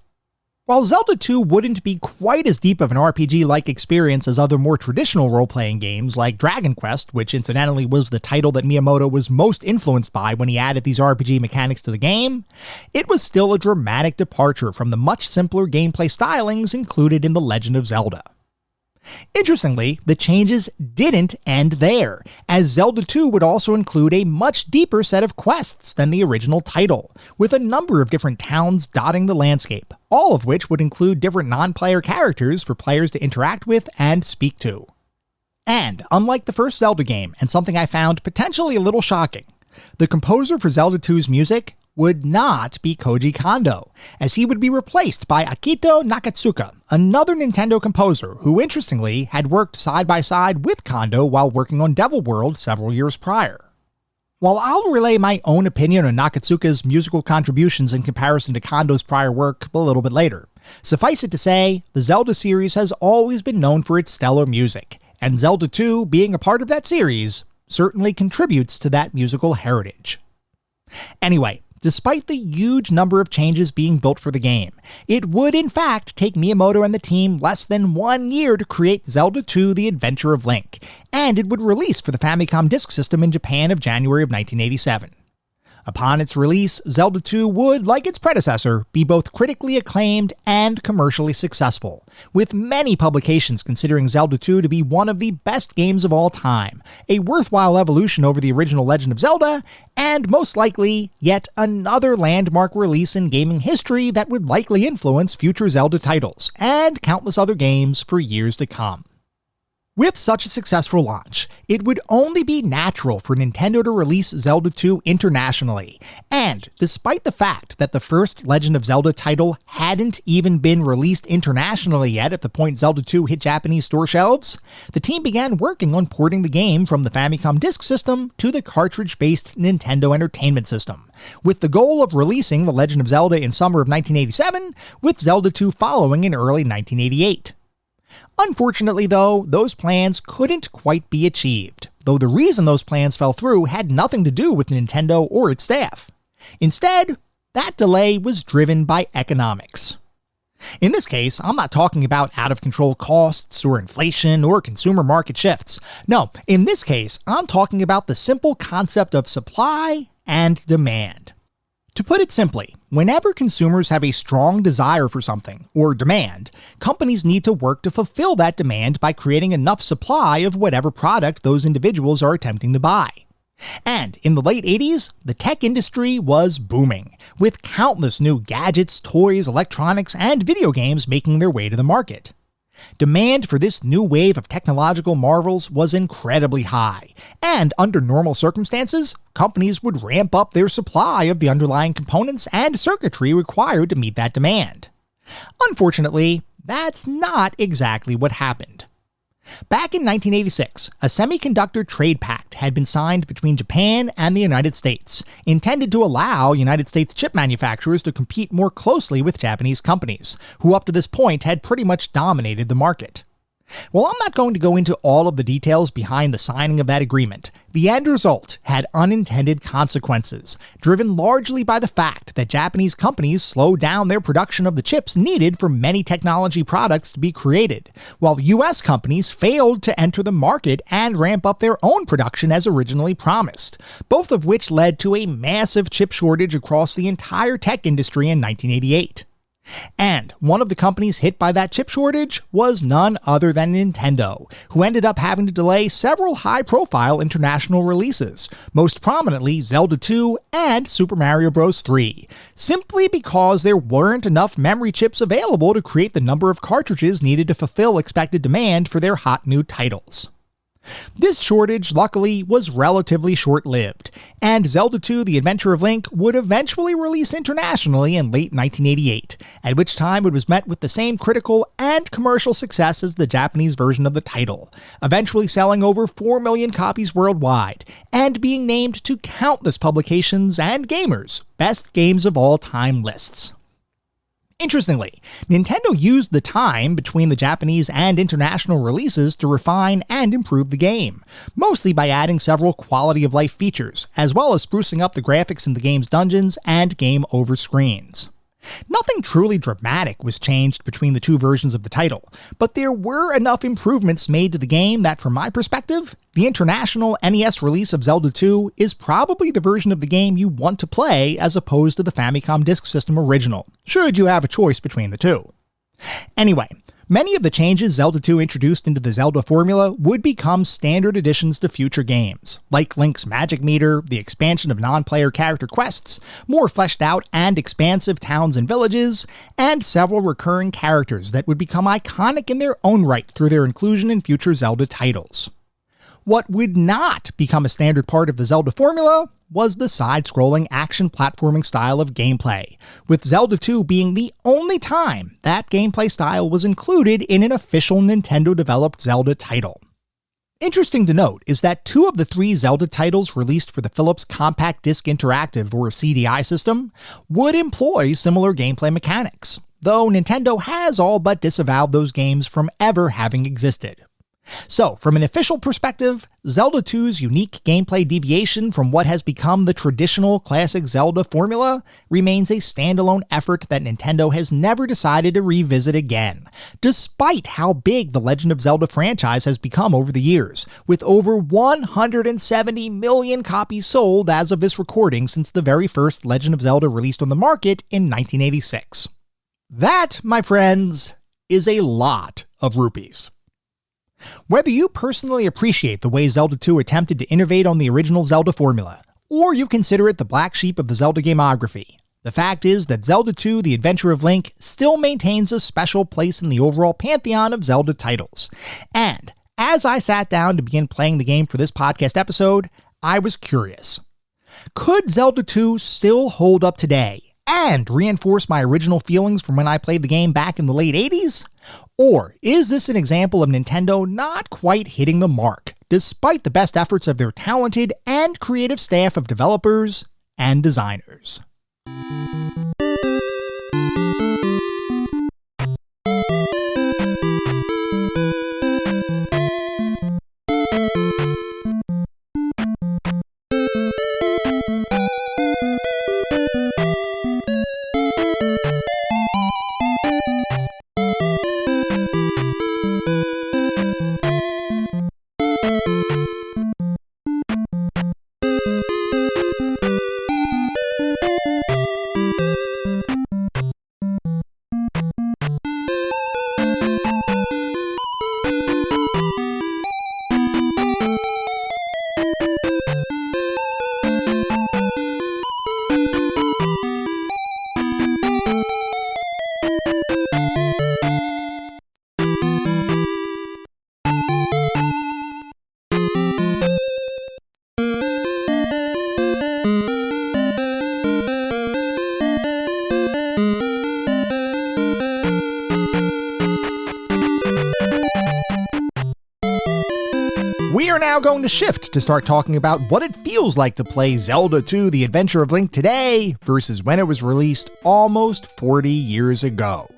While Zelda II wouldn't be quite as deep of an RPG-like experience as other more traditional role-playing games like Dragon Quest, which incidentally was the title that Miyamoto was most influenced by when he added these RPG mechanics to the game, it was still a dramatic departure from the much simpler gameplay stylings included in The Legend of Zelda. Interestingly, the changes didn't end there, as Zelda II would also include a much deeper set of quests than the original title, with a number of different towns dotting the landscape, all of which would include different non-player characters for players to interact with and speak to. And, unlike the first Zelda game, and something I found potentially a little shocking, the composer for Zelda II's music would not be Koji Kondo, as he would be replaced by Akito Nakatsuka, another Nintendo composer who interestingly had worked side by side with Kondo while working on Devil World several years prior. While I'll relay my own opinion on Nakatsuka's musical contributions in comparison to Kondo's prior work a little bit later, suffice it to say, the Zelda series has always been known for its stellar music, and Zelda II, being a part of that series, certainly contributes to that musical heritage. Anyway, despite the huge number of changes being built for the game, it would in fact take Miyamoto and the team less than 1 year to create Zelda II: The Adventure of Link, and it would release for the Famicom Disk System in Japan of January of 1987. Upon its release, Zelda II would, like its predecessor, be both critically acclaimed and commercially successful, with many publications considering Zelda II to be one of the best games of all time, a worthwhile evolution over the original Legend of Zelda, and most likely, yet another landmark release in gaming history that would likely influence future Zelda titles, and countless other games for years to come. With such a successful launch, it would only be natural for Nintendo to release Zelda II internationally, and despite the fact that the first Legend of Zelda title hadn't even been released internationally yet at the point Zelda II hit Japanese store shelves, the team began working on porting the game from the Famicom Disk System to the cartridge-based Nintendo Entertainment System, with the goal of releasing The Legend of Zelda in summer of 1987, with Zelda II following in early 1988. Unfortunately, though, those plans couldn't quite be achieved, though the reason those plans fell through had nothing to do with Nintendo or its staff. Instead, that delay was driven by economics. In this case, I'm not talking about out-of-control costs or inflation or consumer market shifts. No, in this case, I'm talking about the simple concept of supply and demand. To put it simply, whenever consumers have a strong desire for something, or demand, companies need to work to fulfill that demand by creating enough supply of whatever product those individuals are attempting to buy. And in the late 80s, the tech industry was booming, with countless new gadgets, toys, electronics, and video games making their way to the market. Demand for this new wave of technological marvels was incredibly high, and under normal circumstances, companies would ramp up their supply of the underlying components and circuitry required to meet that demand. Unfortunately, that's not exactly what happened. Back in 1986, a semiconductor trade pact had been signed between Japan and the United States, intended to allow United States chip manufacturers to compete more closely with Japanese companies, who up to this point had pretty much dominated the market. While I'm not going to go into all of the details behind the signing of that agreement, the end result had unintended consequences, driven largely by the fact that Japanese companies slowed down their production of the chips needed for many technology products to be created, while US companies failed to enter the market and ramp up their own production as originally promised, both of which led to a massive chip shortage across the entire tech industry in 1988. And one of the companies hit by that chip shortage was none other than Nintendo, who ended up having to delay several high-profile international releases, most prominently Zelda II and Super Mario Bros. 3, simply because there weren't enough memory chips available to create the number of cartridges needed to fulfill expected demand for their hot new titles. This shortage, luckily, was relatively short-lived, and Zelda II: The Adventure of Link would eventually release internationally in late 1988, at which time it was met with the same critical and commercial success as the Japanese version of the title, eventually selling over 4 million copies worldwide, and being named to countless publications and gamers' best games of all time lists. Interestingly, Nintendo used the time between the Japanese and international releases to refine and improve the game, mostly by adding several quality-of-life features, as well as sprucing up the graphics in the game's dungeons and game over screens. Nothing truly dramatic was changed between the two versions of the title, but there were enough improvements made to the game that, from my perspective, the international NES release of Zelda II is probably the version of the game you want to play as opposed to the Famicom Disk System original, should you have a choice between the two. Anyway, many of the changes Zelda II introduced into the Zelda formula would become standard additions to future games, like Link's Magic Meter, the expansion of non-player character quests, more fleshed out and expansive towns and villages, and several recurring characters that would become iconic in their own right through their inclusion in future Zelda titles. What would not become a standard part of the Zelda formula was the side-scrolling action platforming style of gameplay, with Zelda II being the only time that gameplay style was included in an official Nintendo-developed Zelda title. Interesting to note is that 2 of the 3 Zelda titles released for the Philips Compact Disc Interactive or CDI system would employ similar gameplay mechanics, though Nintendo has all but disavowed those games from ever having existed. So, from an official perspective, Zelda 2's unique gameplay deviation from what has become the traditional classic Zelda formula remains a standalone effort that Nintendo has never decided to revisit again, despite how big the Legend of Zelda franchise has become over the years, with over 170 million copies sold as of this recording since the very first Legend of Zelda released on the market in 1986. That, my friends, is a lot of rupees. Whether you personally appreciate the way Zelda 2 attempted to innovate on the original Zelda formula, or you consider it the black sheep of the Zelda gamography, the fact is that Zelda 2: The Adventure of Link still maintains a special place in the overall pantheon of Zelda titles. And as I sat down to begin playing the game for this podcast episode, I was curious. Could Zelda 2 still hold up today and reinforce my original feelings from when I played the game back in the late 80s? Or is this an example of Nintendo not quite hitting the mark, despite the best efforts of their talented and creative staff of developers and designers? We are now going to shift to start talking about what it feels like to play Zelda 2: The Adventure of Link today versus when it was released almost 40 years ago.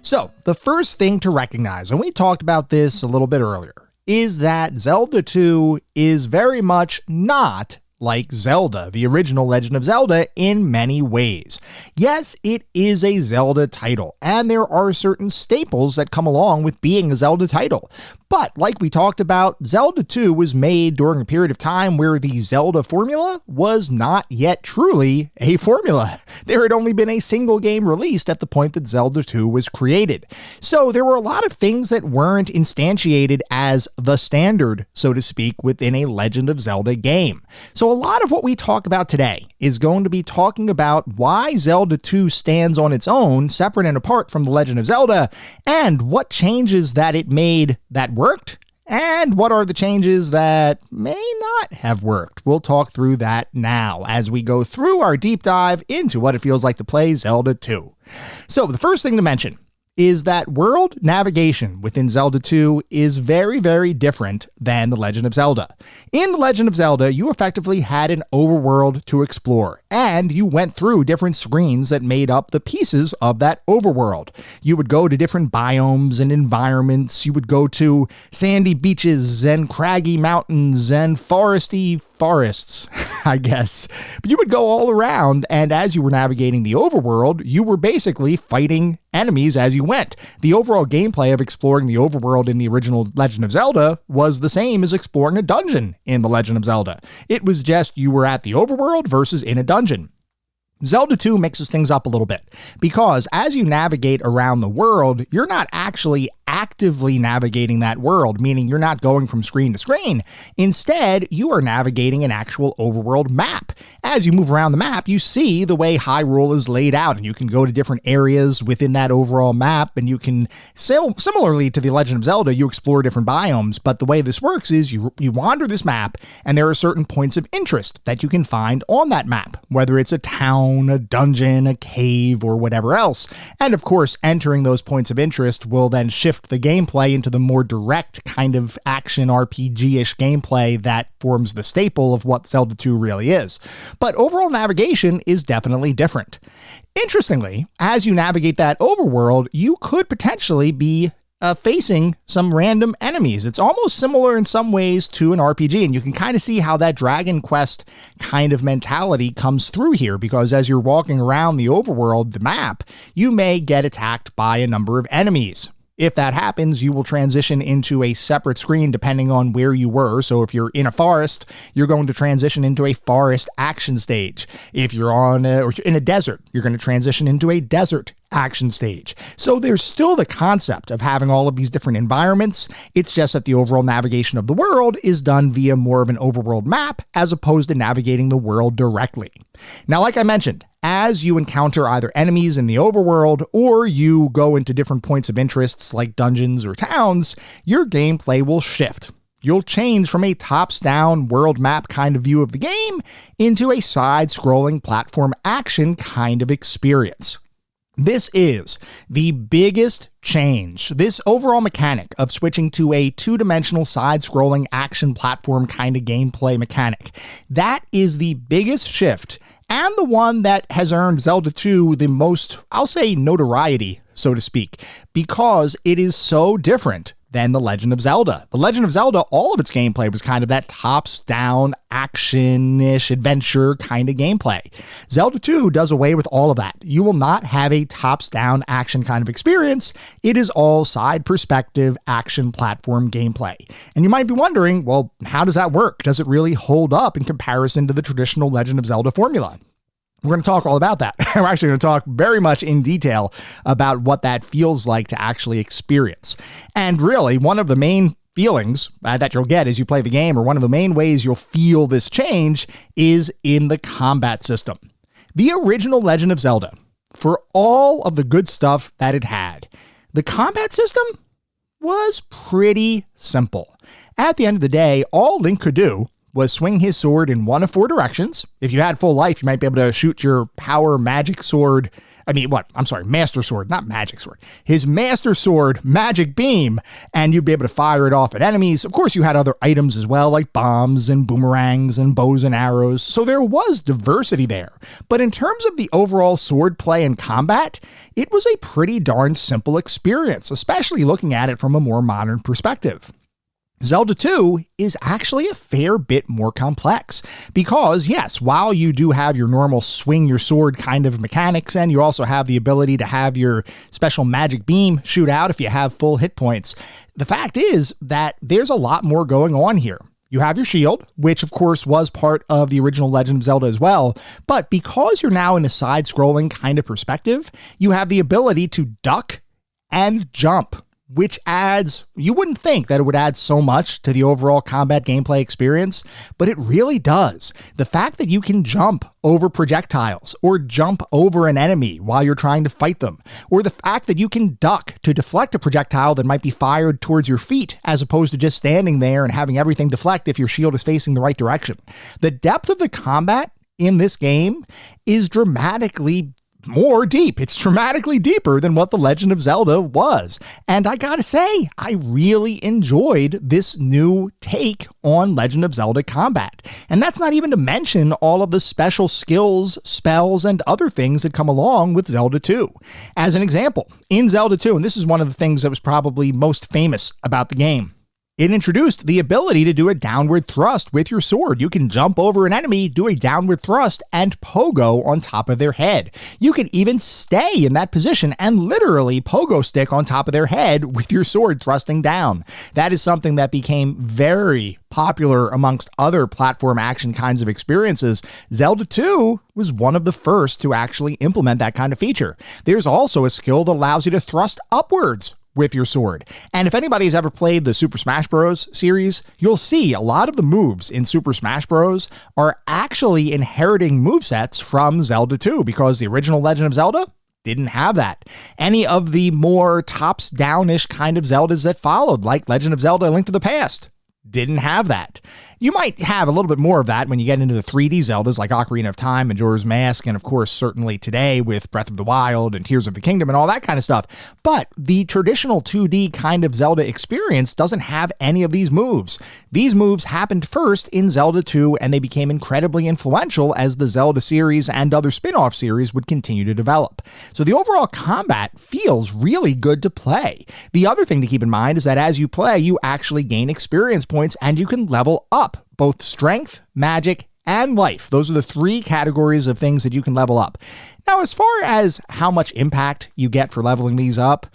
So, the first thing to recognize, and we talked about this a little bit earlier, is that Zelda 2 is very much not like Zelda, the original Legend of Zelda, in many ways. Yes, it is a Zelda title, and there are certain staples that come along with being a Zelda title. But, like we talked about, Zelda 2 was made during a period of time where the Zelda formula was not yet truly a formula. There had only been a single game released at the point that Zelda 2 was created. So there were a lot of things that weren't instantiated as the standard, so to speak, within a Legend of Zelda game. So a lot of what we talk about today is going to be talking about why Zelda 2 stands on its own, separate and apart from the Legend of Zelda, and what changes that it made that worked, and what are the changes that may not have worked. We'll talk through that now as we go through our deep dive into what it feels like to play Zelda 2. So the first thing to mention is that world navigation within Zelda 2 is very, very different than The Legend of Zelda. In The Legend of Zelda, you effectively had an overworld to explore, and you went through different screens that made up the pieces of that overworld. You would go to different biomes and environments, you would go to sandy beaches and craggy mountains and foresty forests, I guess. But you would go all around, and as you were navigating the overworld, you were basically fighting enemies as you went. The overall gameplay of exploring the overworld in the original Legend of Zelda was the same as exploring a dungeon in The Legend of Zelda. It was just you were at the overworld versus in a dungeon. Zelda 2 mixes things up a little bit, because as you navigate around the world, you're not actually actively navigating that world, meaning you're not going from screen to screen. Instead, you are navigating an actual overworld map. As you move around the map, you see the way Hyrule is laid out, and you can go to different areas within that overall map, and you can, similarly to The Legend of Zelda, you explore different biomes, but the way this works is you wander this map, and there are certain points of interest that you can find on that map, whether it's a town, a dungeon, a cave, or whatever else. And of course, entering those points of interest will then shift the gameplay into the more direct kind of action RPG-ish gameplay that forms the staple of what Zelda 2 really is. But overall navigation is definitely different. Interestingly, as you navigate that overworld, you could potentially be facing some random enemies. It's almost similar in some ways to an RPG, and you can kind of see how that Dragon Quest kind of mentality comes through here, because as you're walking around the overworld, the map, you may get attacked by a number of enemies. If that happens, you will transition into a separate screen depending on where you were. So if you're in a forest, you're going to transition into a forest action stage. If you're or in a desert, you're going to transition into a desert action stage. So there's still the concept of having all of these different environments. It's just that the overall navigation of the world is done via more of an overworld map as opposed to navigating the world directly. Now, like I mentioned, as you encounter either enemies in the overworld or you go into different points of interests like dungeons or towns, your gameplay will shift. You'll change from a tops-down world map kind of view of the game into a side-scrolling platform action kind of experience. This is the biggest change, this overall mechanic of switching to a two-dimensional side-scrolling action platform kind of gameplay mechanic. That is the biggest shift, and the one that has earned Zelda II the most, I'll say, notoriety, so to speak, because it is so different than The Legend of Zelda. The Legend of Zelda, all of its gameplay was kind of that tops-down, action-ish, adventure kind of gameplay. Zelda 2 does away with all of that. You will not have a tops-down action kind of experience. It is all side perspective action platform gameplay. And you might be wondering, well, how does that work? Does it really hold up in comparison to the traditional Legend of Zelda formula? We're going to talk all about that. We're actually going to talk very much in detail about what that feels like to actually experience. And really, one of the main feelings that you'll get as you play the game, or one of the main ways you'll feel this change, is in the combat system. The original Legend of Zelda, for all of the good stuff that it had, the combat system was pretty simple. At the end of the day, all Link could do was swing his sword in one of four directions. If you had full life, you might be able to shoot your power magic sword. Master sword, not magic sword. His master sword, magic beam, and you'd be able to fire it off at enemies. Of course, you had other items as well, like bombs and boomerangs and bows and arrows. So there was diversity there. But in terms of the overall sword play and combat, it was a pretty darn simple experience, especially looking at it from a more modern perspective. Zelda 2 is actually a fair bit more complex because, yes, while you do have your normal swing your sword kind of mechanics, and you also have the ability to have your special magic beam shoot out if you have full hit points, the fact is that there's a lot more going on here. You have your shield, which of course was part of the original Legend of Zelda as well, but because you're now in a side-scrolling kind of perspective, you have the ability to duck and jump, which adds, you wouldn't think that it would add so much to the overall combat gameplay experience, but it really does. The fact that you can jump over projectiles or jump over an enemy while you're trying to fight them, or the fact that you can duck to deflect a projectile that might be fired towards your feet as opposed to just standing there and having everything deflect if your shield is facing the right direction. The depth of the combat in this game is dramatically more deep. It's dramatically deeper than what The Legend of Zelda was. And I gotta say, I really enjoyed this new take on Legend of Zelda combat. And that's not even to mention all of the special skills, spells, and other things that come along with Zelda 2. As an example, in Zelda 2, and this is one of the things that was probably most famous about the game, it introduced the ability to do a downward thrust with your sword. You can jump over an enemy, do a downward thrust, and pogo on top of their head. You can even stay in that position and literally pogo stick on top of their head with your sword thrusting down. That is something that became very popular amongst other platform action kinds of experiences. Zelda 2 was one of the first to actually implement that kind of feature. There's also a skill that allows you to thrust upwards with your sword. And if anybody has ever played the Super Smash Bros. Series, you'll see a lot of the moves in Super Smash Bros. Are actually inheriting movesets from Zelda 2 because the original Legend of Zelda didn't have that. Any of the more tops-down-ish kind of Zeldas that followed, like Legend of Zelda: A Link to the Past, didn't have that. You might have a little bit more of that when you get into the 3D Zeldas like Ocarina of Time, Majora's Mask, and of course, certainly today with Breath of the Wild and Tears of the Kingdom and all that kind of stuff. But the traditional 2D kind of Zelda experience doesn't have any of these moves. These moves happened first in Zelda 2, and they became incredibly influential as the Zelda series and other spin-off series would continue to develop. So the overall combat feels really good to play. The other thing to keep in mind is that as you play, you actually gain experience points and you can level up both strength, magic, and life. Those are the 3 categories of things that you can level up. Now, as far as how much impact you get for leveling these up,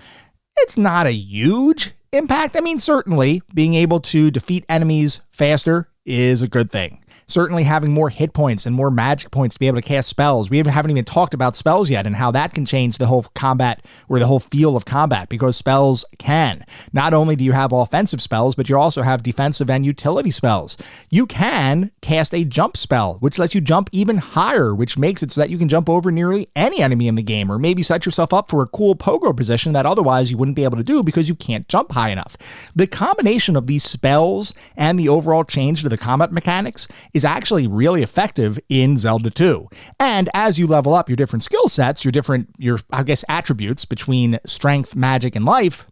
it's not a huge impact. I mean, certainly being able to defeat enemies faster is a good thing. Certainly having more hit points and more magic points to be able to cast spells. We haven't even talked about spells yet and how that can change the whole combat or the whole feel of combat, because spells can. Not only do you have offensive spells, but you also have defensive and utility spells. You can cast a jump spell, which lets you jump even higher, which makes it so that you can jump over nearly any enemy in the game, or maybe set yourself up for a cool pogo position that otherwise you wouldn't be able to do because you can't jump high enough. The combination of these spells and the overall change to the combat mechanics is actually really effective in Zelda 2. And as you level up your different skill sets, your attributes between strength, magic, and life,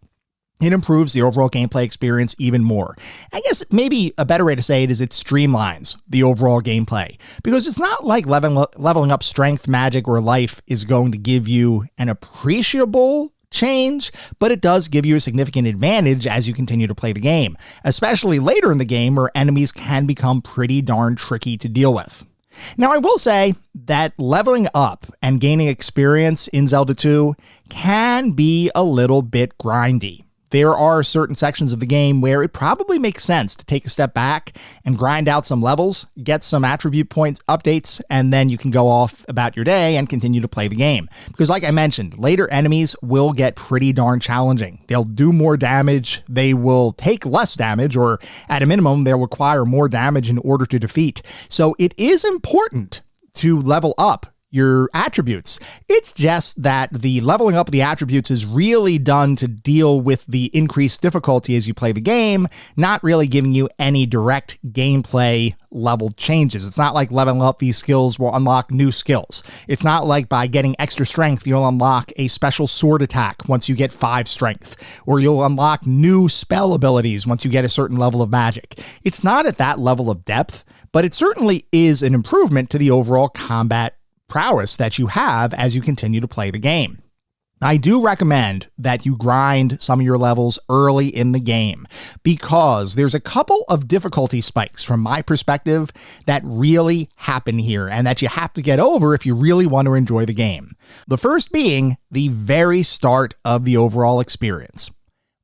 it improves the overall gameplay experience even more. I guess maybe a better way to say it is it streamlines the overall gameplay, because it's not like leveling up strength, magic, or life is going to give you an appreciable change, but it does give you a significant advantage as you continue to play the game, especially later in the game where enemies can become pretty darn tricky to deal with. Now, I will say that leveling up and gaining experience in Zelda 2 can be a little bit grindy. There are certain sections of the game where it probably makes sense to take a step back and grind out some levels, get some attribute points updates, and then you can go off about your day and continue to play the game. Because like I mentioned, later enemies will get pretty darn challenging. They'll do more damage, they will take less damage, or at a minimum, they'll require more damage in order to defeat. So it is important to level up your attributes. It's just that the leveling up of the attributes is really done to deal with the increased difficulty as you play the game, not really giving you any direct gameplay level changes. It's not like leveling up these skills will unlock new skills. It's not like by getting extra strength, you'll unlock a special sword attack once you get 5 strength, or you'll unlock new spell abilities once you get a certain level of magic. It's not at that level of depth, but it certainly is an improvement to the overall combat prowess that you have as you continue to play the game. I do recommend that you grind some of your levels early in the game, because there's a couple of difficulty spikes from my perspective that really happen here and that you have to get over if you really want to enjoy the game. The first being the very start of the overall experience.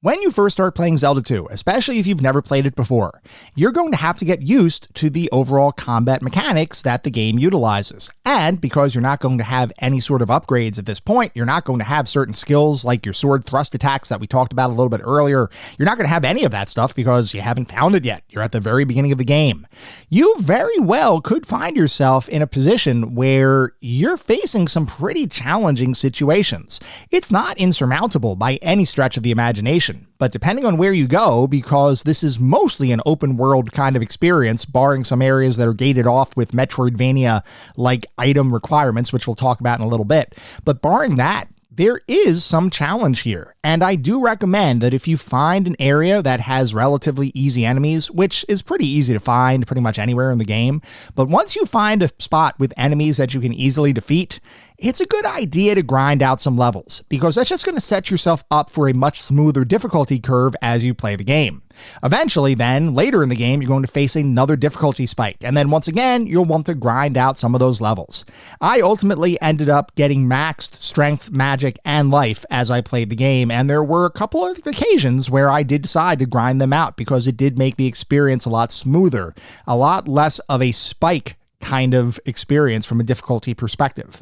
When you first start playing Zelda 2, especially if you've never played it before, you're going to have to get used to the overall combat mechanics that the game utilizes. And because you're not going to have any sort of upgrades at this point, you're not going to have certain skills like your sword thrust attacks that we talked about a little bit earlier. You're not going to have any of that stuff because you haven't found it yet. You're at the very beginning of the game. You very well could find yourself in a position where you're facing some pretty challenging situations. It's not insurmountable by any stretch of the imagination. But depending on where you go, because this is mostly an open world kind of experience, barring some areas that are gated off with Metroidvania-like item requirements, which we'll talk about in a little bit. But barring that, there is some challenge here, and I do recommend that if you find an area that has relatively easy enemies, which is pretty easy to find pretty much anywhere in the game, but once you find a spot with enemies that you can easily defeat, it's a good idea to grind out some levels, because that's just going to set yourself up for a much smoother difficulty curve as you play the game. Eventually, then, later in the game, you're going to face another difficulty spike, and then once again, you'll want to grind out some of those levels. I ultimately ended up getting maxed strength, magic, and life as I played the game, and there were a couple of occasions where I did decide to grind them out because it did make the experience a lot smoother, a lot less of a spike kind of experience from a difficulty perspective.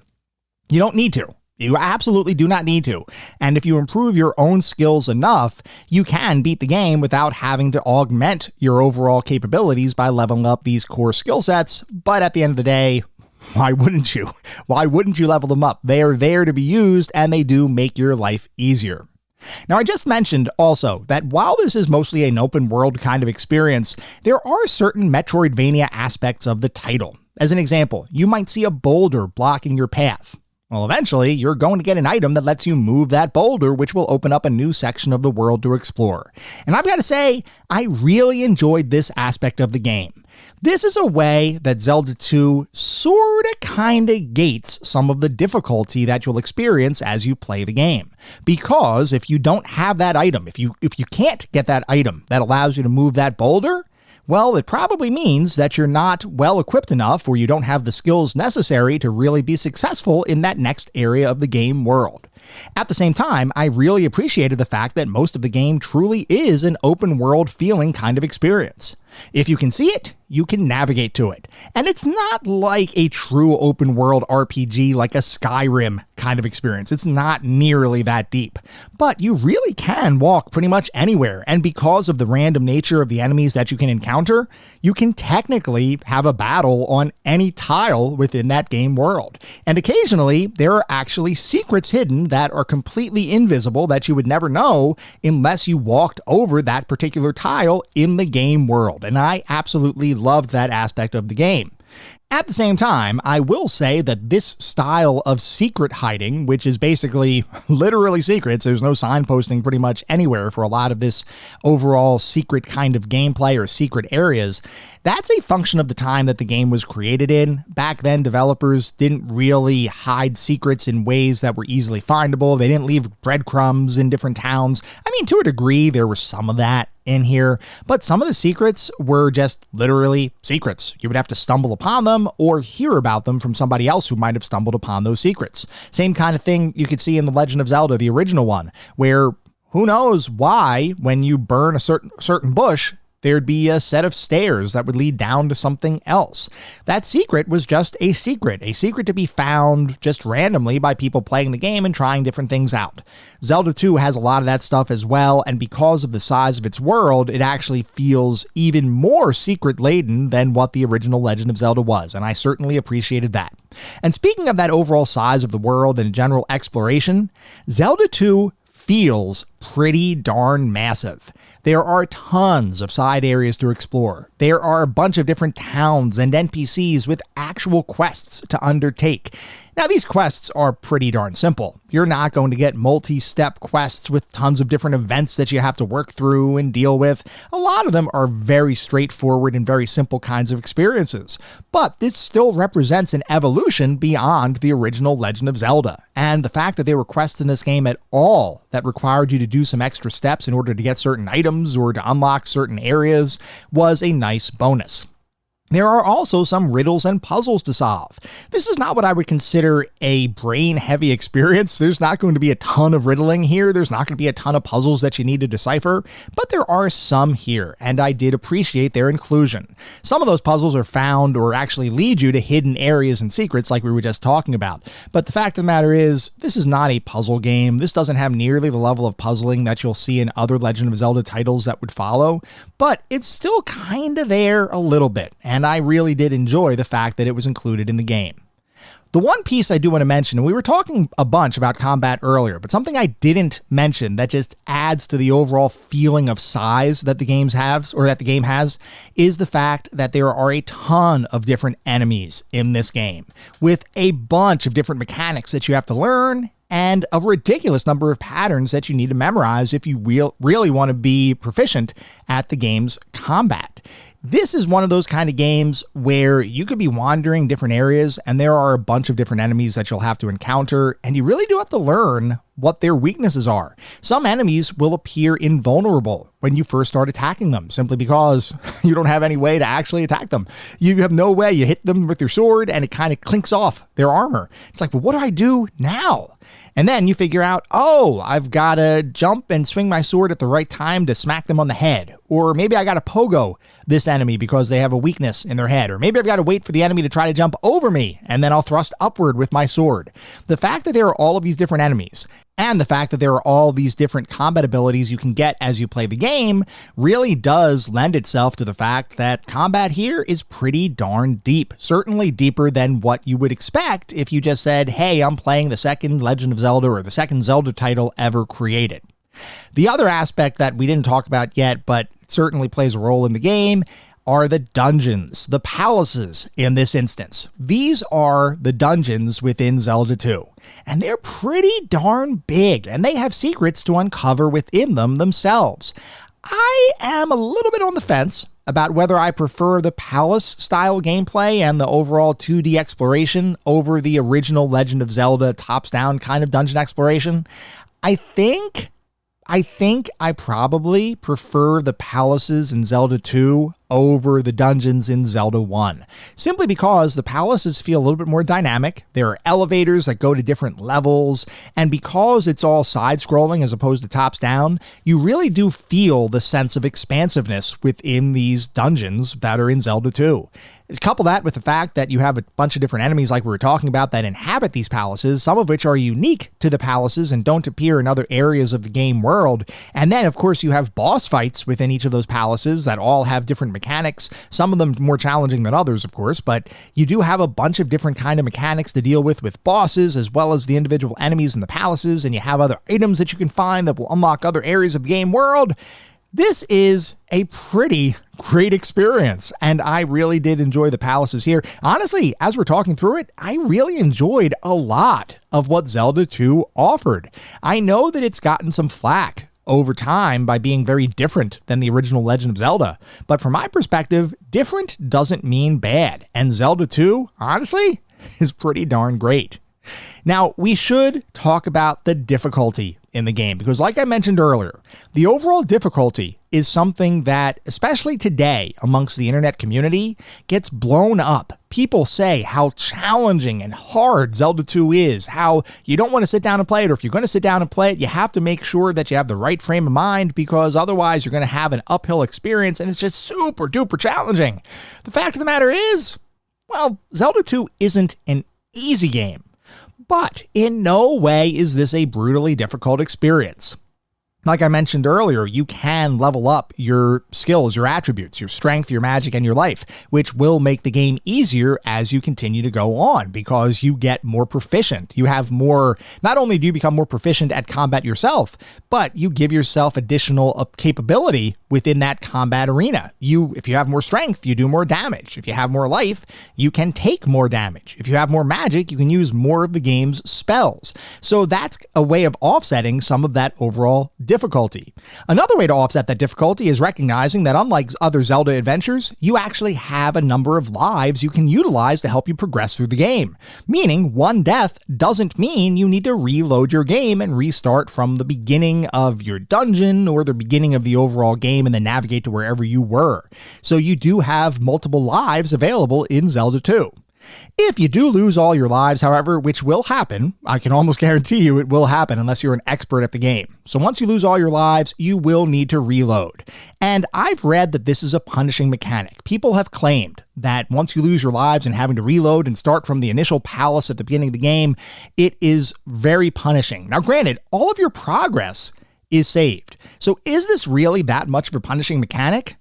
You don't need to. You absolutely do not need to. And if you improve your own skills enough, you can beat the game without having to augment your overall capabilities by leveling up these core skill sets. But at the end of the day, why wouldn't you? Why wouldn't you level them up? They are there to be used, and they do make your life easier. Now, I just mentioned also that while this is mostly an open world kind of experience, there are certain Metroidvania aspects of the title. As an example, you might see a boulder blocking your path. Well, eventually, you're going to get an item that lets you move that boulder, which will open up a new section of the world to explore. And I've got to say, I really enjoyed this aspect of the game. This is a way that Zelda 2 sorta kinda gates some of the difficulty that you'll experience as you play the game. Because if you don't have that item, if you can't get that item that allows you to move that boulder, well, it probably means that you're not well equipped enough or you don't have the skills necessary to really be successful in that next area of the game world. At the same time, I really appreciated the fact that most of the game truly is an open world feeling kind of experience. If you can see it, you can navigate to it. And it's not like a true open world RPG like a Skyrim kind of experience. It's not nearly that deep. But you really can walk pretty much anywhere, and because of the random nature of the enemies that you can encounter, you can technically have a battle on any tile within that game world. And occasionally, there are actually secrets hidden that are completely invisible that you would never know unless you walked over that particular tile in the game world. And I absolutely loved that aspect of the game. At the same time, I will say that this style of secret hiding, which is basically literally secrets, there's no signposting pretty much anywhere for a lot of this overall secret kind of gameplay or secret areas, that's a function of the time that the game was created in. Back then, developers didn't really hide secrets in ways that were easily findable. They didn't leave breadcrumbs in different towns. I mean, to a degree, there was some of that in here, but some of the secrets were just literally secrets. You would have to stumble upon them or hear about them from somebody else who might have stumbled upon those secrets. Same kind of thing you could see in The Legend of Zelda, the original one, where who knows why when you burn a certain bush, there'd be a set of stairs that would lead down to something else. That secret was just a secret to be found just randomly by people playing the game and trying different things out. Zelda 2 has a lot of that stuff as well, and because of the size of its world, it actually feels even more secret-laden than what the original Legend of Zelda was, and I certainly appreciated that. And speaking of that overall size of the world and general exploration, Zelda 2 feels pretty darn massive. There are tons of side areas to explore. There are a bunch of different towns and NPCs with actual quests to undertake. Now, these quests are pretty darn simple. You're not going to get multi-step quests with tons of different events that you have to work through and deal with. A lot of them are very straightforward and very simple kinds of experiences. But this still represents an evolution beyond the original Legend of Zelda. And the fact that there were quests in this game at all that required you to do some extra steps in order to get certain items or to unlock certain areas was a nice bonus. There are also some riddles and puzzles to solve. This is not what I would consider a brain-heavy experience. There's not going to be a ton of riddling here. There's not going to be a ton of puzzles that you need to decipher, but there are some here, and I did appreciate their inclusion. Some of those puzzles are found or actually lead you to hidden areas and secrets like we were just talking about. But the fact of the matter is, this is not a puzzle game. This doesn't have nearly the level of puzzling that you'll see in other Legend of Zelda titles that would follow, but it's still kind of there a little bit, and I really did enjoy the fact that it was included in the game. The one piece I do want to mention, and we were talking a bunch about combat earlier, but something I didn't mention that just adds to the overall feeling of size that the game has, is the fact that there are a ton of different enemies in this game, with a bunch of different mechanics that you have to learn, and a ridiculous number of patterns that you need to memorize if you really want to be proficient at the game's combat. This is one of those kind of games where you could be wandering different areas and there are a bunch of different enemies that you'll have to encounter, and you really do have to learn what their weaknesses are. Some enemies will appear invulnerable when you first start attacking them, simply because you don't have any way to actually attack them. You have no way. You hit them with your sword and it kind of clinks off their armor. It's like, well, what do I do now? And then you figure out, oh, I've got to jump and swing my sword at the right time to smack them on the head. Or maybe I got to pogo this enemy because they have a weakness in their head. Or maybe I've got to wait for the enemy to try to jump over me, and then I'll thrust upward with my sword. The fact that there are all of these different enemies, and the fact that there are all these different combat abilities you can get as you play the game, really does lend itself to the fact that combat here is pretty darn deep. Certainly deeper than what you would expect if you just said, hey, I'm playing the second Legend of Zelda or the second Zelda title ever created. The other aspect that we didn't talk about yet, but certainly plays a role in the game, are the dungeons, the palaces in this instance. These are the dungeons within Zelda 2, and they're pretty darn big, and they have secrets to uncover within them themselves. I am a little bit on the fence about whether I prefer the palace-style gameplay and the overall 2D exploration over the original Legend of Zelda tops-down kind of dungeon exploration. I think I probably prefer the palaces in Zelda 2 over the dungeons in Zelda 1, simply because the palaces feel a little bit more dynamic. There are elevators that go to different levels, and because it's all side-scrolling as opposed to tops-down, you really do feel the sense of expansiveness within these dungeons that are in Zelda 2. Couple that with the fact that you have a bunch of different enemies like we were talking about that inhabit these palaces, some of which are unique to the palaces and don't appear in other areas of the game world. And then, of course, you have boss fights within each of those palaces that all have different mechanics, some of them more challenging than others, of course, but you do have a bunch of different kind of mechanics to deal with bosses as well as the individual enemies in the palaces, and you have other items that you can find that will unlock other areas of the game world. This is a pretty great experience, and I really did enjoy the palaces here. Honestly, as we're talking through it, I really enjoyed a lot of what Zelda 2 offered. I know that it's gotten some flack over time by being very different than the original Legend of Zelda, but from my perspective, different doesn't mean bad, and Zelda 2, honestly, is pretty darn great. Now, we should talk about the difficulty in the game, because like I mentioned earlier, the overall difficulty is something that, especially today amongst the internet community, gets blown up. People say how challenging and hard Zelda 2 is, how you don't want to sit down and play it, or if you're going to sit down and play it, you have to make sure that you have the right frame of mind, because otherwise you're going to have an uphill experience, and it's just super duper challenging. The fact of the matter is, well, Zelda 2 isn't an easy game. But in no way is this a brutally difficult experience. Like I mentioned earlier, you can level up your skills, your attributes, your strength, your magic, and your life, which will make the game easier as you continue to go on because you get more proficient. You have more, not only do you become more proficient at combat yourself, but you give yourself additional capability within that combat arena. If you have more strength, you do more damage. If you have more life, you can take more damage. If you have more magic, you can use more of the game's spells. So that's a way of offsetting some of that overall difficulty. Another way to offset that difficulty is recognizing that unlike other Zelda adventures, you actually have a number of lives you can utilize to help you progress through the game. Meaning, one death doesn't mean you need to reload your game and restart from the beginning of your dungeon or the beginning of the overall game and then navigate to wherever you were. So you do have multiple lives available in Zelda 2. If you do lose all your lives, however, which will happen, I can almost guarantee you it will happen unless you're an expert at the game. So once you lose all your lives, you will need to reload. And I've read that this is a punishing mechanic. People have claimed that once you lose your lives and having to reload and start from the initial palace at the beginning of the game, it is very punishing. Now, granted, all of your progress is saved. So is this really that much of a punishing mechanic?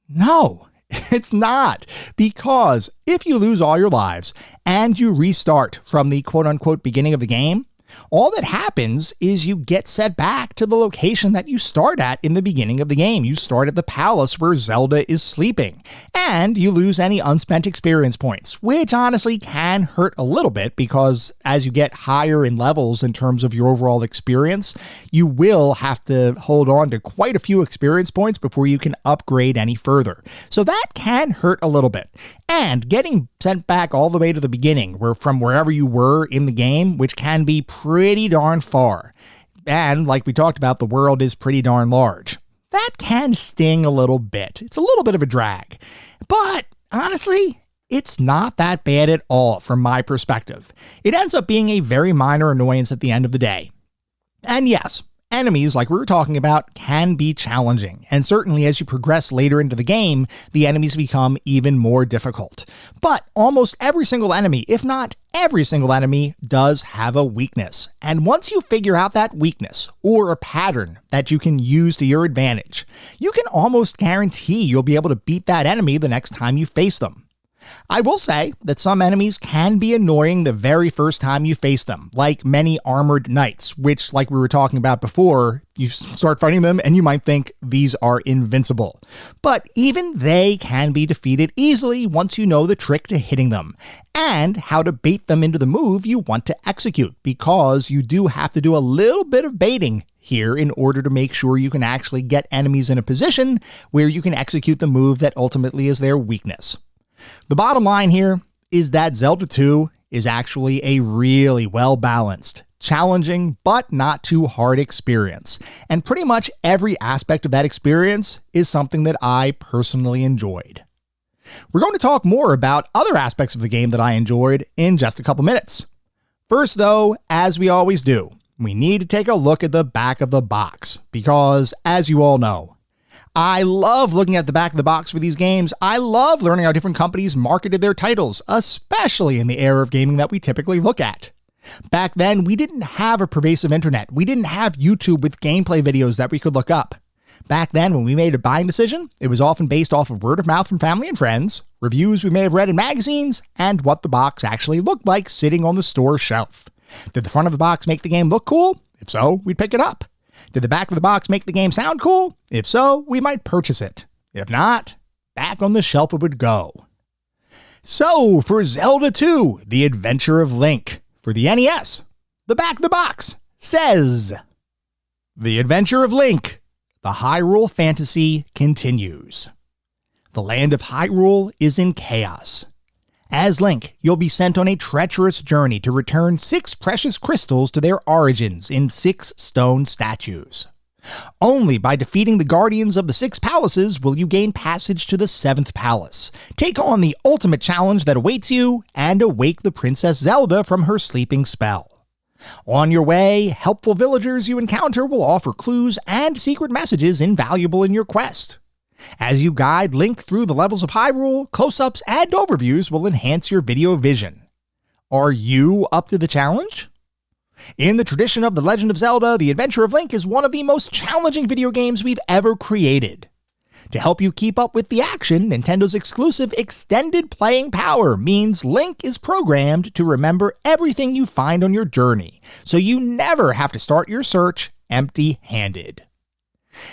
No. It's not, because if you lose all your lives and you restart from the quote-unquote beginning of the game, all that happens is you get set back to the location that you start at in the beginning of the game. You start at the palace where Zelda is sleeping, and you lose any unspent experience points, which honestly can hurt a little bit because as you get higher in levels in terms of your overall experience, you will have to hold on to quite a few experience points before you can upgrade any further. So that can hurt a little bit. And getting sent back all the way to the beginning, from wherever you were in the game, which can be pretty darn far. And like we talked about, the world is pretty darn large. That can sting a little bit. It's a little bit of a drag. But honestly, it's not that bad at all from my perspective. It ends up being a very minor annoyance at the end of the day. And yes, enemies, like we were talking about, can be challenging, and certainly as you progress later into the game, the enemies become even more difficult. But almost every single enemy, if not every single enemy, does have a weakness. And once you figure out that weakness, or a pattern that you can use to your advantage, you can almost guarantee you'll be able to beat that enemy the next time you face them. I will say that some enemies can be annoying the very first time you face them, like many armored knights, which, like we were talking about before, you start fighting them and you might think these are invincible. But even they can be defeated easily once you know the trick to hitting them, and how to bait them into the move you want to execute, because you do have to do a little bit of baiting here in order to make sure you can actually get enemies in a position where you can execute the move that ultimately is their weakness. The bottom line here is that Zelda II is actually a really well-balanced, challenging, but not too hard experience. And pretty much every aspect of that experience is something that I personally enjoyed. We're going to talk more about other aspects of the game that I enjoyed in just a couple minutes. First, though, as we always do, we need to take a look at the back of the box, because, as you all know, I love looking at the back of the box for these games. I love learning how different companies marketed their titles, especially in the era of gaming that we typically look at. Back then, we didn't have a pervasive internet. We didn't have YouTube with gameplay videos that we could look up. Back then, when we made a buying decision, it was often based off of word of mouth from family and friends, reviews we may have read in magazines, and what the box actually looked like sitting on the store shelf. Did the front of the box make the game look cool? If so, we'd pick it up. Did the back of the box make the game sound cool? If so, we might purchase it. If not, back on the shelf it would go. So, for Zelda II, The Adventure of Link, for the NES, the back of the box says, The Adventure of Link, the Hyrule fantasy continues. The land of Hyrule is in chaos. As Link, you'll be sent on a treacherous journey to return 6 precious crystals to their origins in 6 stone statues. Only by defeating the guardians of the 6 palaces will you gain passage to the 7th palace, take on the ultimate challenge that awaits you, and awake the Princess Zelda from her sleeping spell. On your way, helpful villagers you encounter will offer clues and secret messages invaluable in your quest. As you guide Link through the levels of Hyrule, close-ups and overviews will enhance your video vision. Are you up to the challenge? In the tradition of The Legend of Zelda, The Adventure of Link is one of the most challenging video games we've ever created. To help you keep up with the action, Nintendo's exclusive Extended Playing Power means Link is programmed to remember everything you find on your journey, so you never have to start your search empty-handed.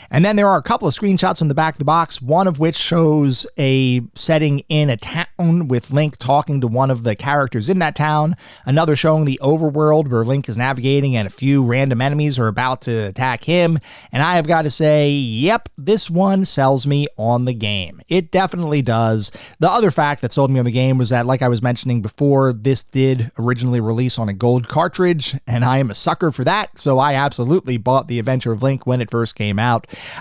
And then there are a couple of screenshots from the back of the box, one of which shows a setting in a town with Link talking to one of the characters in that town, another showing the overworld where Link is navigating and a few random enemies are about to attack him, and I have got to say, yep, this one sells me on the game. It definitely does. The other fact that sold me on the game was that, like I was mentioning before, this did originally release on a gold cartridge, and I am a sucker for that, so I absolutely bought The Adventure of Link when it first came out.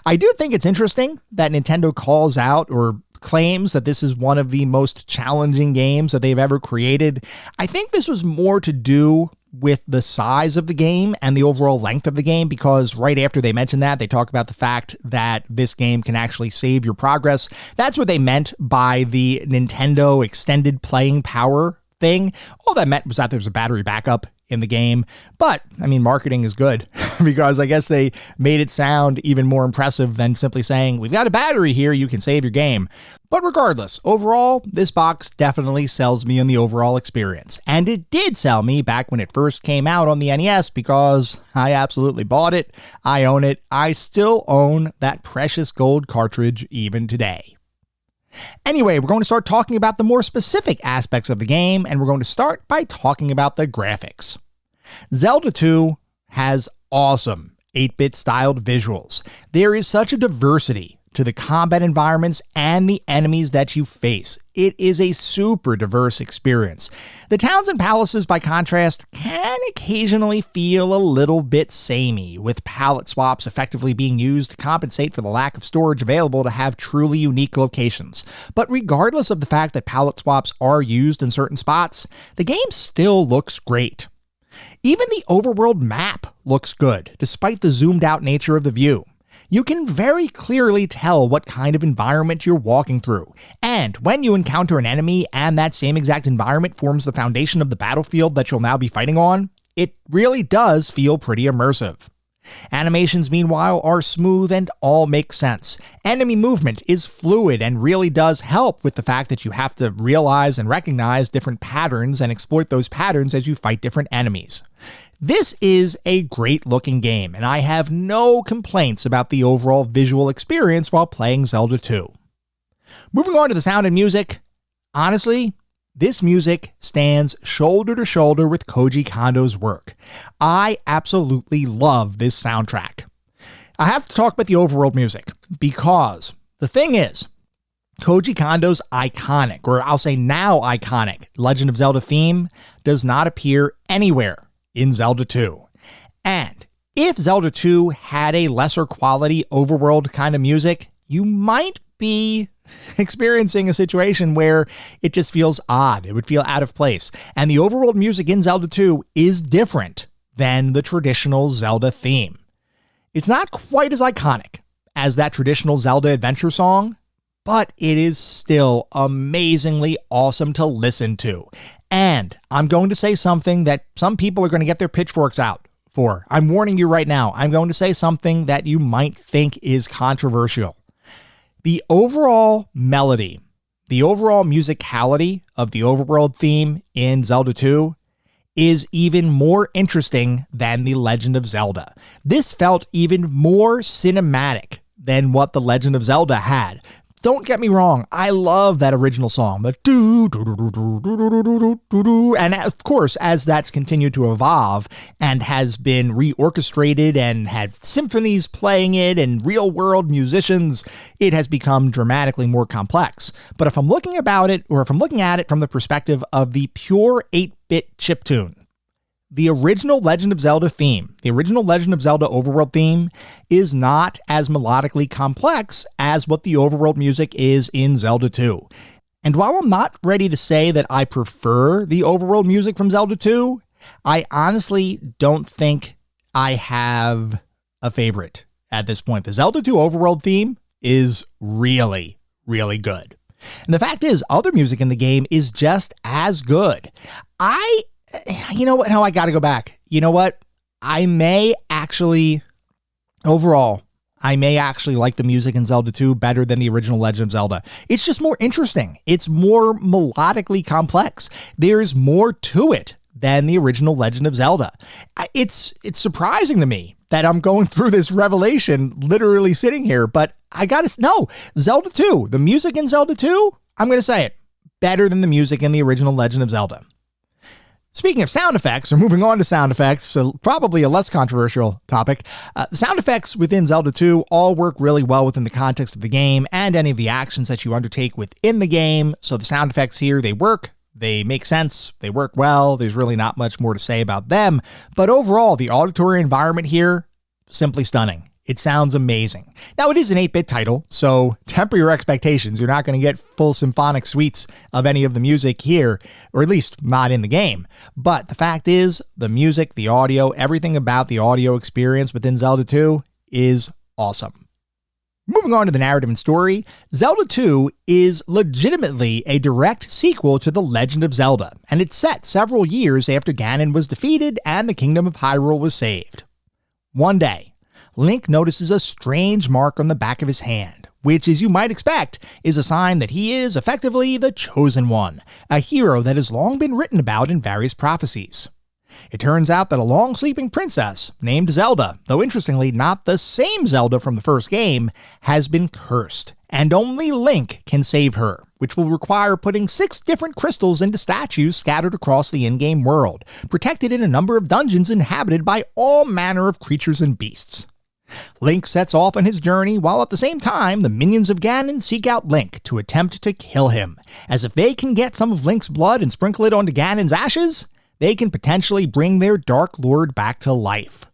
I do think it's interesting that Nintendo calls out or claims that this is one of the most challenging games that they've ever created. I think this was more to do with the size of the game and the overall length of the game, because right after they mentioned that, they talk about the fact that this game can actually save your progress. That's what they meant by the Nintendo Extended Playing Power thing. All that meant was that there was a battery backup in the game, but I mean, marketing is good because I guess they made it sound even more impressive than simply saying, we've got a battery here, you can save your game. But regardless, overall, this box definitely sells me on the overall experience, and it did sell me back when it first came out on the NES because I absolutely bought it, I own it, I still own that precious gold cartridge even today. Anyway, we're going to start talking about the more specific aspects of the game, and we're going to start by talking about the graphics. Zelda II has awesome 8-bit styled visuals. There is such a diversity to the combat environments and the enemies that you face. It is a super diverse experience. The towns and palaces, by contrast, can occasionally feel a little bit samey, with palette swaps effectively being used to compensate for the lack of storage available to have truly unique locations. But regardless of the fact that palette swaps are used in certain spots, the game still looks great. Even the overworld map looks good, despite the zoomed out nature of the view. You can very clearly tell what kind of environment you're walking through, and when you encounter an enemy and that same exact environment forms the foundation of the battlefield that you'll now be fighting on, it really does feel pretty immersive. Animations, meanwhile, are smooth and all make sense. Enemy movement is fluid and really does help with the fact that you have to realize and recognize different patterns and exploit those patterns as you fight different enemies. This is a great looking game, and I have no complaints about the overall visual experience while playing Zelda 2. Moving on to the sound and music, honestly, this music stands shoulder to shoulder with Koji Kondo's work. I absolutely love this soundtrack. I have to talk about the overworld music because the thing is, Koji Kondo's iconic, or I'll say now iconic, Legend of Zelda theme does not appear anywhere in Zelda 2. And if Zelda 2 had a lesser quality overworld kind of music, you might be experiencing a situation where it just feels odd. It would feel out of place. And the overworld music in Zelda 2 is different than the traditional Zelda theme. It's not quite as iconic as that traditional Zelda adventure song, but it is still amazingly awesome to listen to. And I'm going to say something that some people are going to get their pitchforks out for. I'm warning you right now. I'm going to say something that you might think is controversial. The overall melody, the overall musicality of the overworld theme in Zelda 2 is even more interesting than The Legend of Zelda. This felt even more cinematic than what The Legend of Zelda had. Don't get me wrong, I love that original song, the do do do do do do do do do, and of course, as that's continued to evolve and has been reorchestrated and had symphonies playing it and real-world musicians, it has become dramatically more complex. But if I'm looking at it from the perspective of the pure 8-bit chiptune, the original Legend of Zelda theme, the original Legend of Zelda overworld theme, is not as melodically complex as what the overworld music is in Zelda 2. And while I'm not ready to say that I prefer the overworld music from Zelda 2, I honestly don't think I have a favorite at this point. The Zelda 2 overworld theme is really, really good. And the fact is, other music in the game is just as good. You know what? No, I got to go back. You know what? I may actually like the music in Zelda 2 better than the original Legend of Zelda. It's just more interesting. It's more melodically complex. There's more to it than the original Legend of Zelda. It's surprising to me that I'm going through this revelation, literally sitting here, but Zelda 2, the music in Zelda 2, I'm going to say it, better than the music in the original Legend of Zelda. Speaking of sound effects, or moving on to sound effects, so probably a less controversial topic, the sound effects within Zelda 2 all work really well within the context of the game and any of the actions that you undertake within the game. So the sound effects here, they work, they make sense, they work well. There's really not much more to say about them. But overall, the auditory environment here, simply stunning. It sounds amazing. Now, it is an 8-bit title, so temper your expectations. You're not going to get full symphonic suites of any of the music here, or at least not in the game. But the fact is, the music, the audio, everything about the audio experience within Zelda 2 is awesome. Moving on to the narrative and story, Zelda 2 is legitimately a direct sequel to The Legend of Zelda, and it's set several years after Ganon was defeated and the Kingdom of Hyrule was saved. One day, Link notices a strange mark on the back of his hand, which, as you might expect, is a sign that he is effectively the Chosen One, a hero that has long been written about in various prophecies. It turns out that a long-sleeping princess named Zelda, though interestingly not the same Zelda from the first game, has been cursed, and only Link can save her, which will require putting 6 different crystals into statues scattered across the in-game world, protected in a number of dungeons inhabited by all manner of creatures and beasts. Link sets off on his journey, while at the same time, the minions of Ganon seek out Link to attempt to kill him, as if they can get some of Link's blood and sprinkle it onto Ganon's ashes, they can potentially bring their Dark Lord back to life.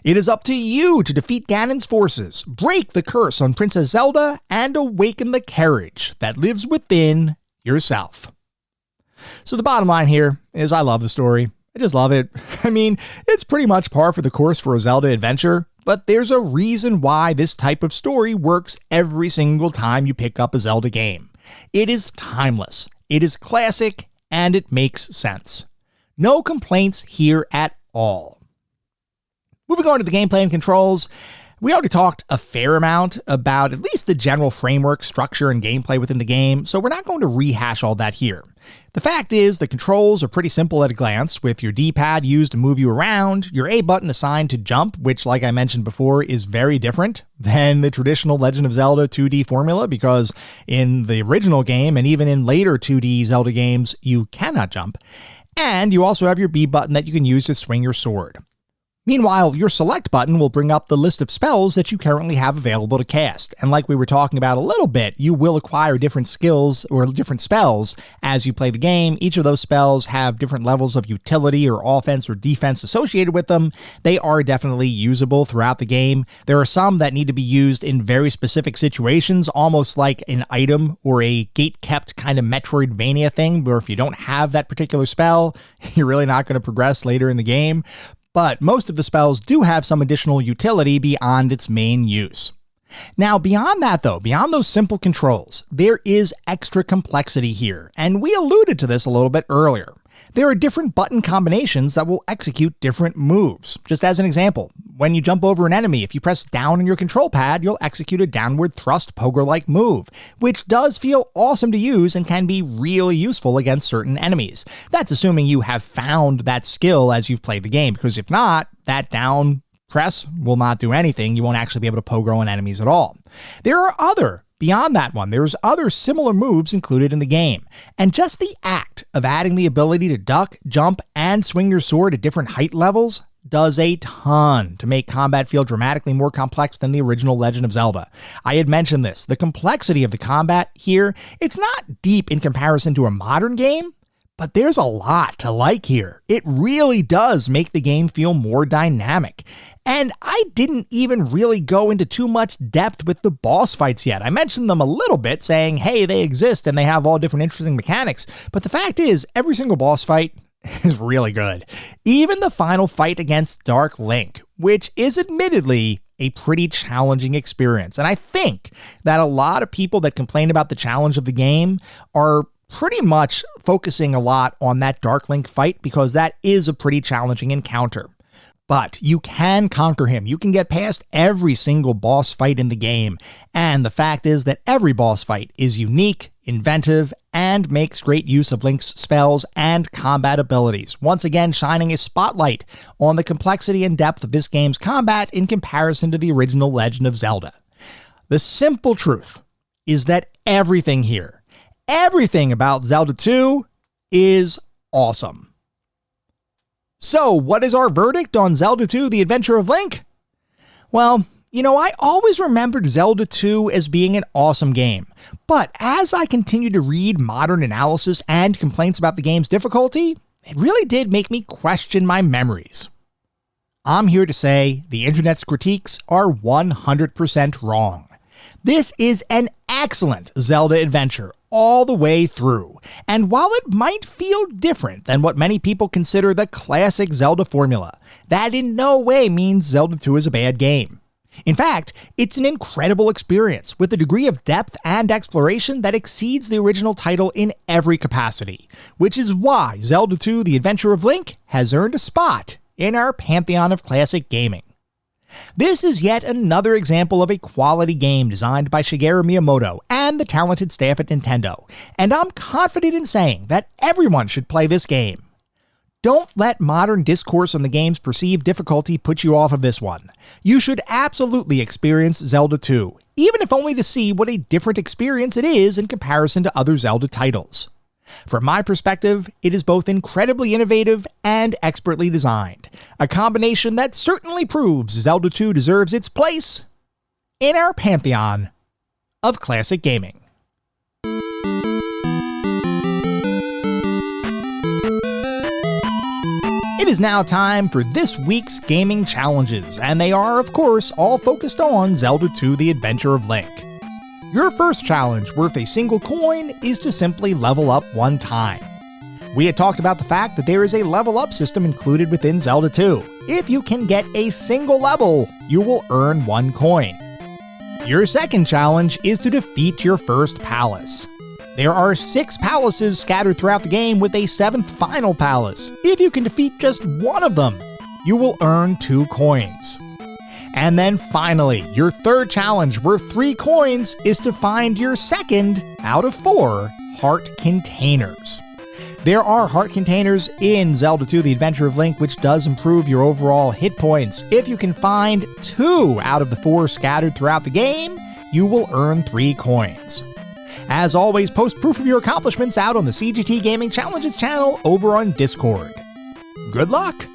It is up to you to defeat Ganon's forces, break the curse on Princess Zelda, and awaken the courage that lives within yourself. So the bottom line here is I love the story. I just love it. I mean, it's pretty much par for the course for a Zelda adventure, but there's a reason why this type of story works every single time you pick up a Zelda game. It is timeless, it is classic, and it makes sense. No complaints here at all. Moving on to the gameplay and controls, we already talked a fair amount about at least the general framework, structure, and gameplay within the game, so we're not going to rehash all that here. The fact is, the controls are pretty simple at a glance, with your D-pad used to move you around, your A button assigned to jump, which, like I mentioned before, is very different than the traditional Legend of Zelda 2D formula, because in the original game, and even in later 2D Zelda games, you cannot jump. And you also have your B button that you can use to swing your sword. Meanwhile, your select button will bring up the list of spells that you currently have available to cast. And like we were talking about a little bit, you will acquire different skills or different spells as you play the game. Each of those spells have different levels of utility or offense or defense associated with them. They are definitely usable throughout the game. There are some that need to be used in very specific situations, almost like an item or a gate-kept kind of Metroidvania thing, where if you don't have that particular spell, you're really not going to progress later in the game. But most of the spells do have some additional utility beyond its main use. Now, beyond that though, beyond those simple controls, there is extra complexity here, and we alluded to this a little bit earlier. There are different button combinations that will execute different moves. Just as an example, when you jump over an enemy, if you press down on your control pad, you'll execute a downward thrust pogo-like move, which does feel awesome to use and can be really useful against certain enemies. That's assuming you have found that skill as you've played the game, because if not, that down press will not do anything. You won't actually be able to pogo on enemies at all. There are Beyond that one, there's other similar moves included in the game, and just the act of adding the ability to duck, jump, and swing your sword at different height levels does a ton to make combat feel dramatically more complex than the original Legend of Zelda. I had mentioned this, the complexity of the combat here, it's not deep in comparison to a modern game, but there's a lot to like here. It really does make the game feel more dynamic. And I didn't even really go into too much depth with the boss fights yet. I mentioned them a little bit, saying, hey, they exist and they have all different interesting mechanics. But the fact is, every single boss fight is really good. Even the final fight against Dark Link, which is admittedly a pretty challenging experience. And I think that a lot of people that complain about the challenge of the game are pretty much focusing a lot on that Dark Link fight, because that is a pretty challenging encounter. But you can conquer him. You can get past every single boss fight in the game. And the fact is that every boss fight is unique, inventive, and makes great use of Link's spells and combat abilities, once again shining a spotlight on the complexity and depth of this game's combat in comparison to the original Legend of Zelda. The simple truth is that everything here, everything about Zelda 2 is awesome. So, what is our verdict on Zelda 2: The Adventure of Link? Well, I always remembered Zelda 2 as being an awesome game, but as I continued to read modern analysis and complaints about the game's difficulty, it really did make me question my memories. I'm here to say the internet's critiques are 100% wrong. This is an excellent Zelda adventure all the way through, and while it might feel different than what many people consider the classic Zelda formula, that in no way means Zelda 2 is a bad game. In fact, it's an incredible experience with a degree of depth and exploration that exceeds the original title in every capacity, which is why Zelda 2: The Adventure of Link has earned a spot in our pantheon of classic gaming. This is yet another example of a quality game designed by Shigeru Miyamoto and the talented staff at Nintendo, and I'm confident in saying that everyone should play this game. Don't let modern discourse on the game's perceived difficulty put you off of this one. You should absolutely experience Zelda 2, even if only to see what a different experience it is in comparison to other Zelda titles. From my perspective, it is both incredibly innovative and expertly designed, a combination that certainly proves Zelda 2 deserves its place in our pantheon of classic gaming. It is now time for this week's gaming challenges, and they are, of course, all focused on Zelda 2: The Adventure of Link. Your first challenge, worth a single coin, is to simply level up one time. We had talked about the fact that there is a level up system included within Zelda 2. If you can get a single level, you will earn 1 coin. Your second challenge is to defeat your first palace. There are 6 palaces scattered throughout the game, with a 7th final palace. If you can defeat just one of them, you will earn 2 coins. And then finally, your third challenge worth 3 coins is to find your second out of 4 heart containers. There are heart containers in Zelda II: The Adventure of Link, which does improve your overall hit points. If you can find 2 out of the 4 scattered throughout the game, you will earn 3 coins. As always, post proof of your accomplishments out on the CGT Gaming Challenges channel over on Discord. Good luck!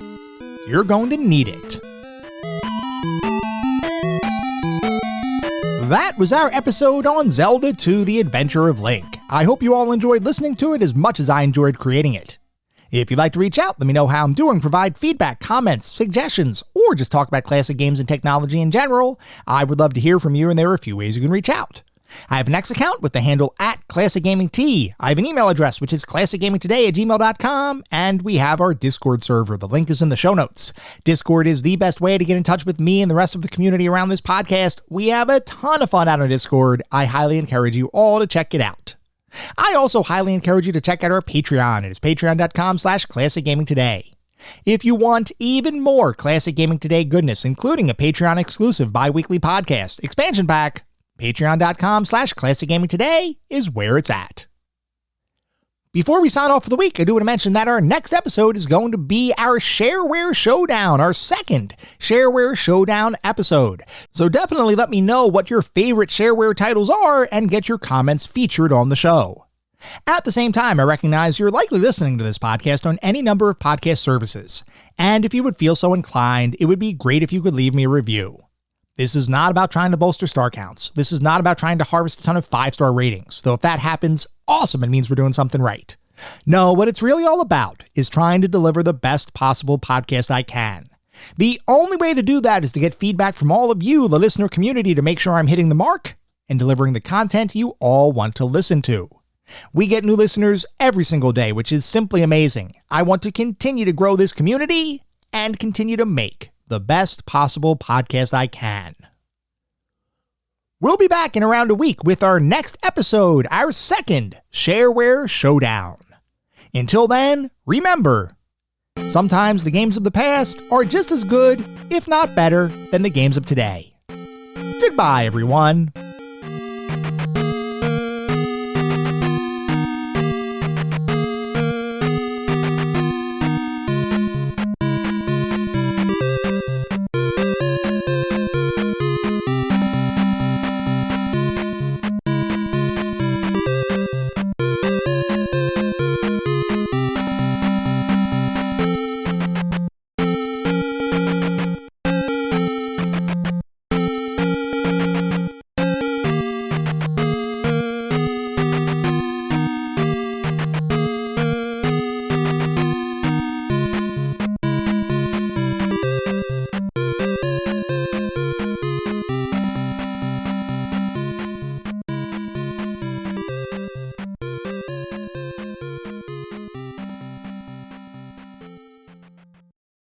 You're going to need it. That was our episode on Zelda II: The Adventure of Link. I hope you all enjoyed listening to it as much as I enjoyed creating it. If you'd like to reach out, let me know how I'm doing, provide feedback, comments, suggestions, or just talk about classic games and technology in general, I would love to hear from you, and there are a few ways you can reach out. I have an X account with the handle @ClassicGamingT. I have an email address, which is classicgamingtoday@gmail.com, and we have our Discord server. The link is in the show notes. Discord is the best way to get in touch with me and the rest of the community around this podcast. We have a ton of fun out on Discord. I highly encourage you all to check it out. I also highly encourage you to check out our Patreon. It is patreon.com/ClassicGamingToday. If you want even more Classic Gaming Today goodness, including a Patreon-exclusive bi-weekly podcast expansion pack, patreon.com/ClassicGamingToday is where it's at. Before we sign off for the week, I do want to mention that our next episode is going to be our Shareware Showdown, our second Shareware Showdown episode. So definitely let me know what your favorite Shareware titles are and get your comments featured on the show. At the same time, I recognize you're likely listening to this podcast on any number of podcast services. And if you would feel so inclined, it would be great if you could leave me a review. This is not about trying to bolster star counts. This is not about trying to harvest a ton of 5-star ratings. Though if that happens, awesome, it means we're doing something right. No, what it's really all about is trying to deliver the best possible podcast I can. The only way to do that is to get feedback from all of you, the listener community, to make sure I'm hitting the mark and delivering the content you all want to listen to. We get new listeners every single day, which is simply amazing. I want to continue to grow this community and continue to make the best possible podcast I can. We'll be back in around a week with our next episode, our second Shareware Showdown. Until then, remember, sometimes the games of the past are just as good, if not better, than the games of today. Goodbye, everyone.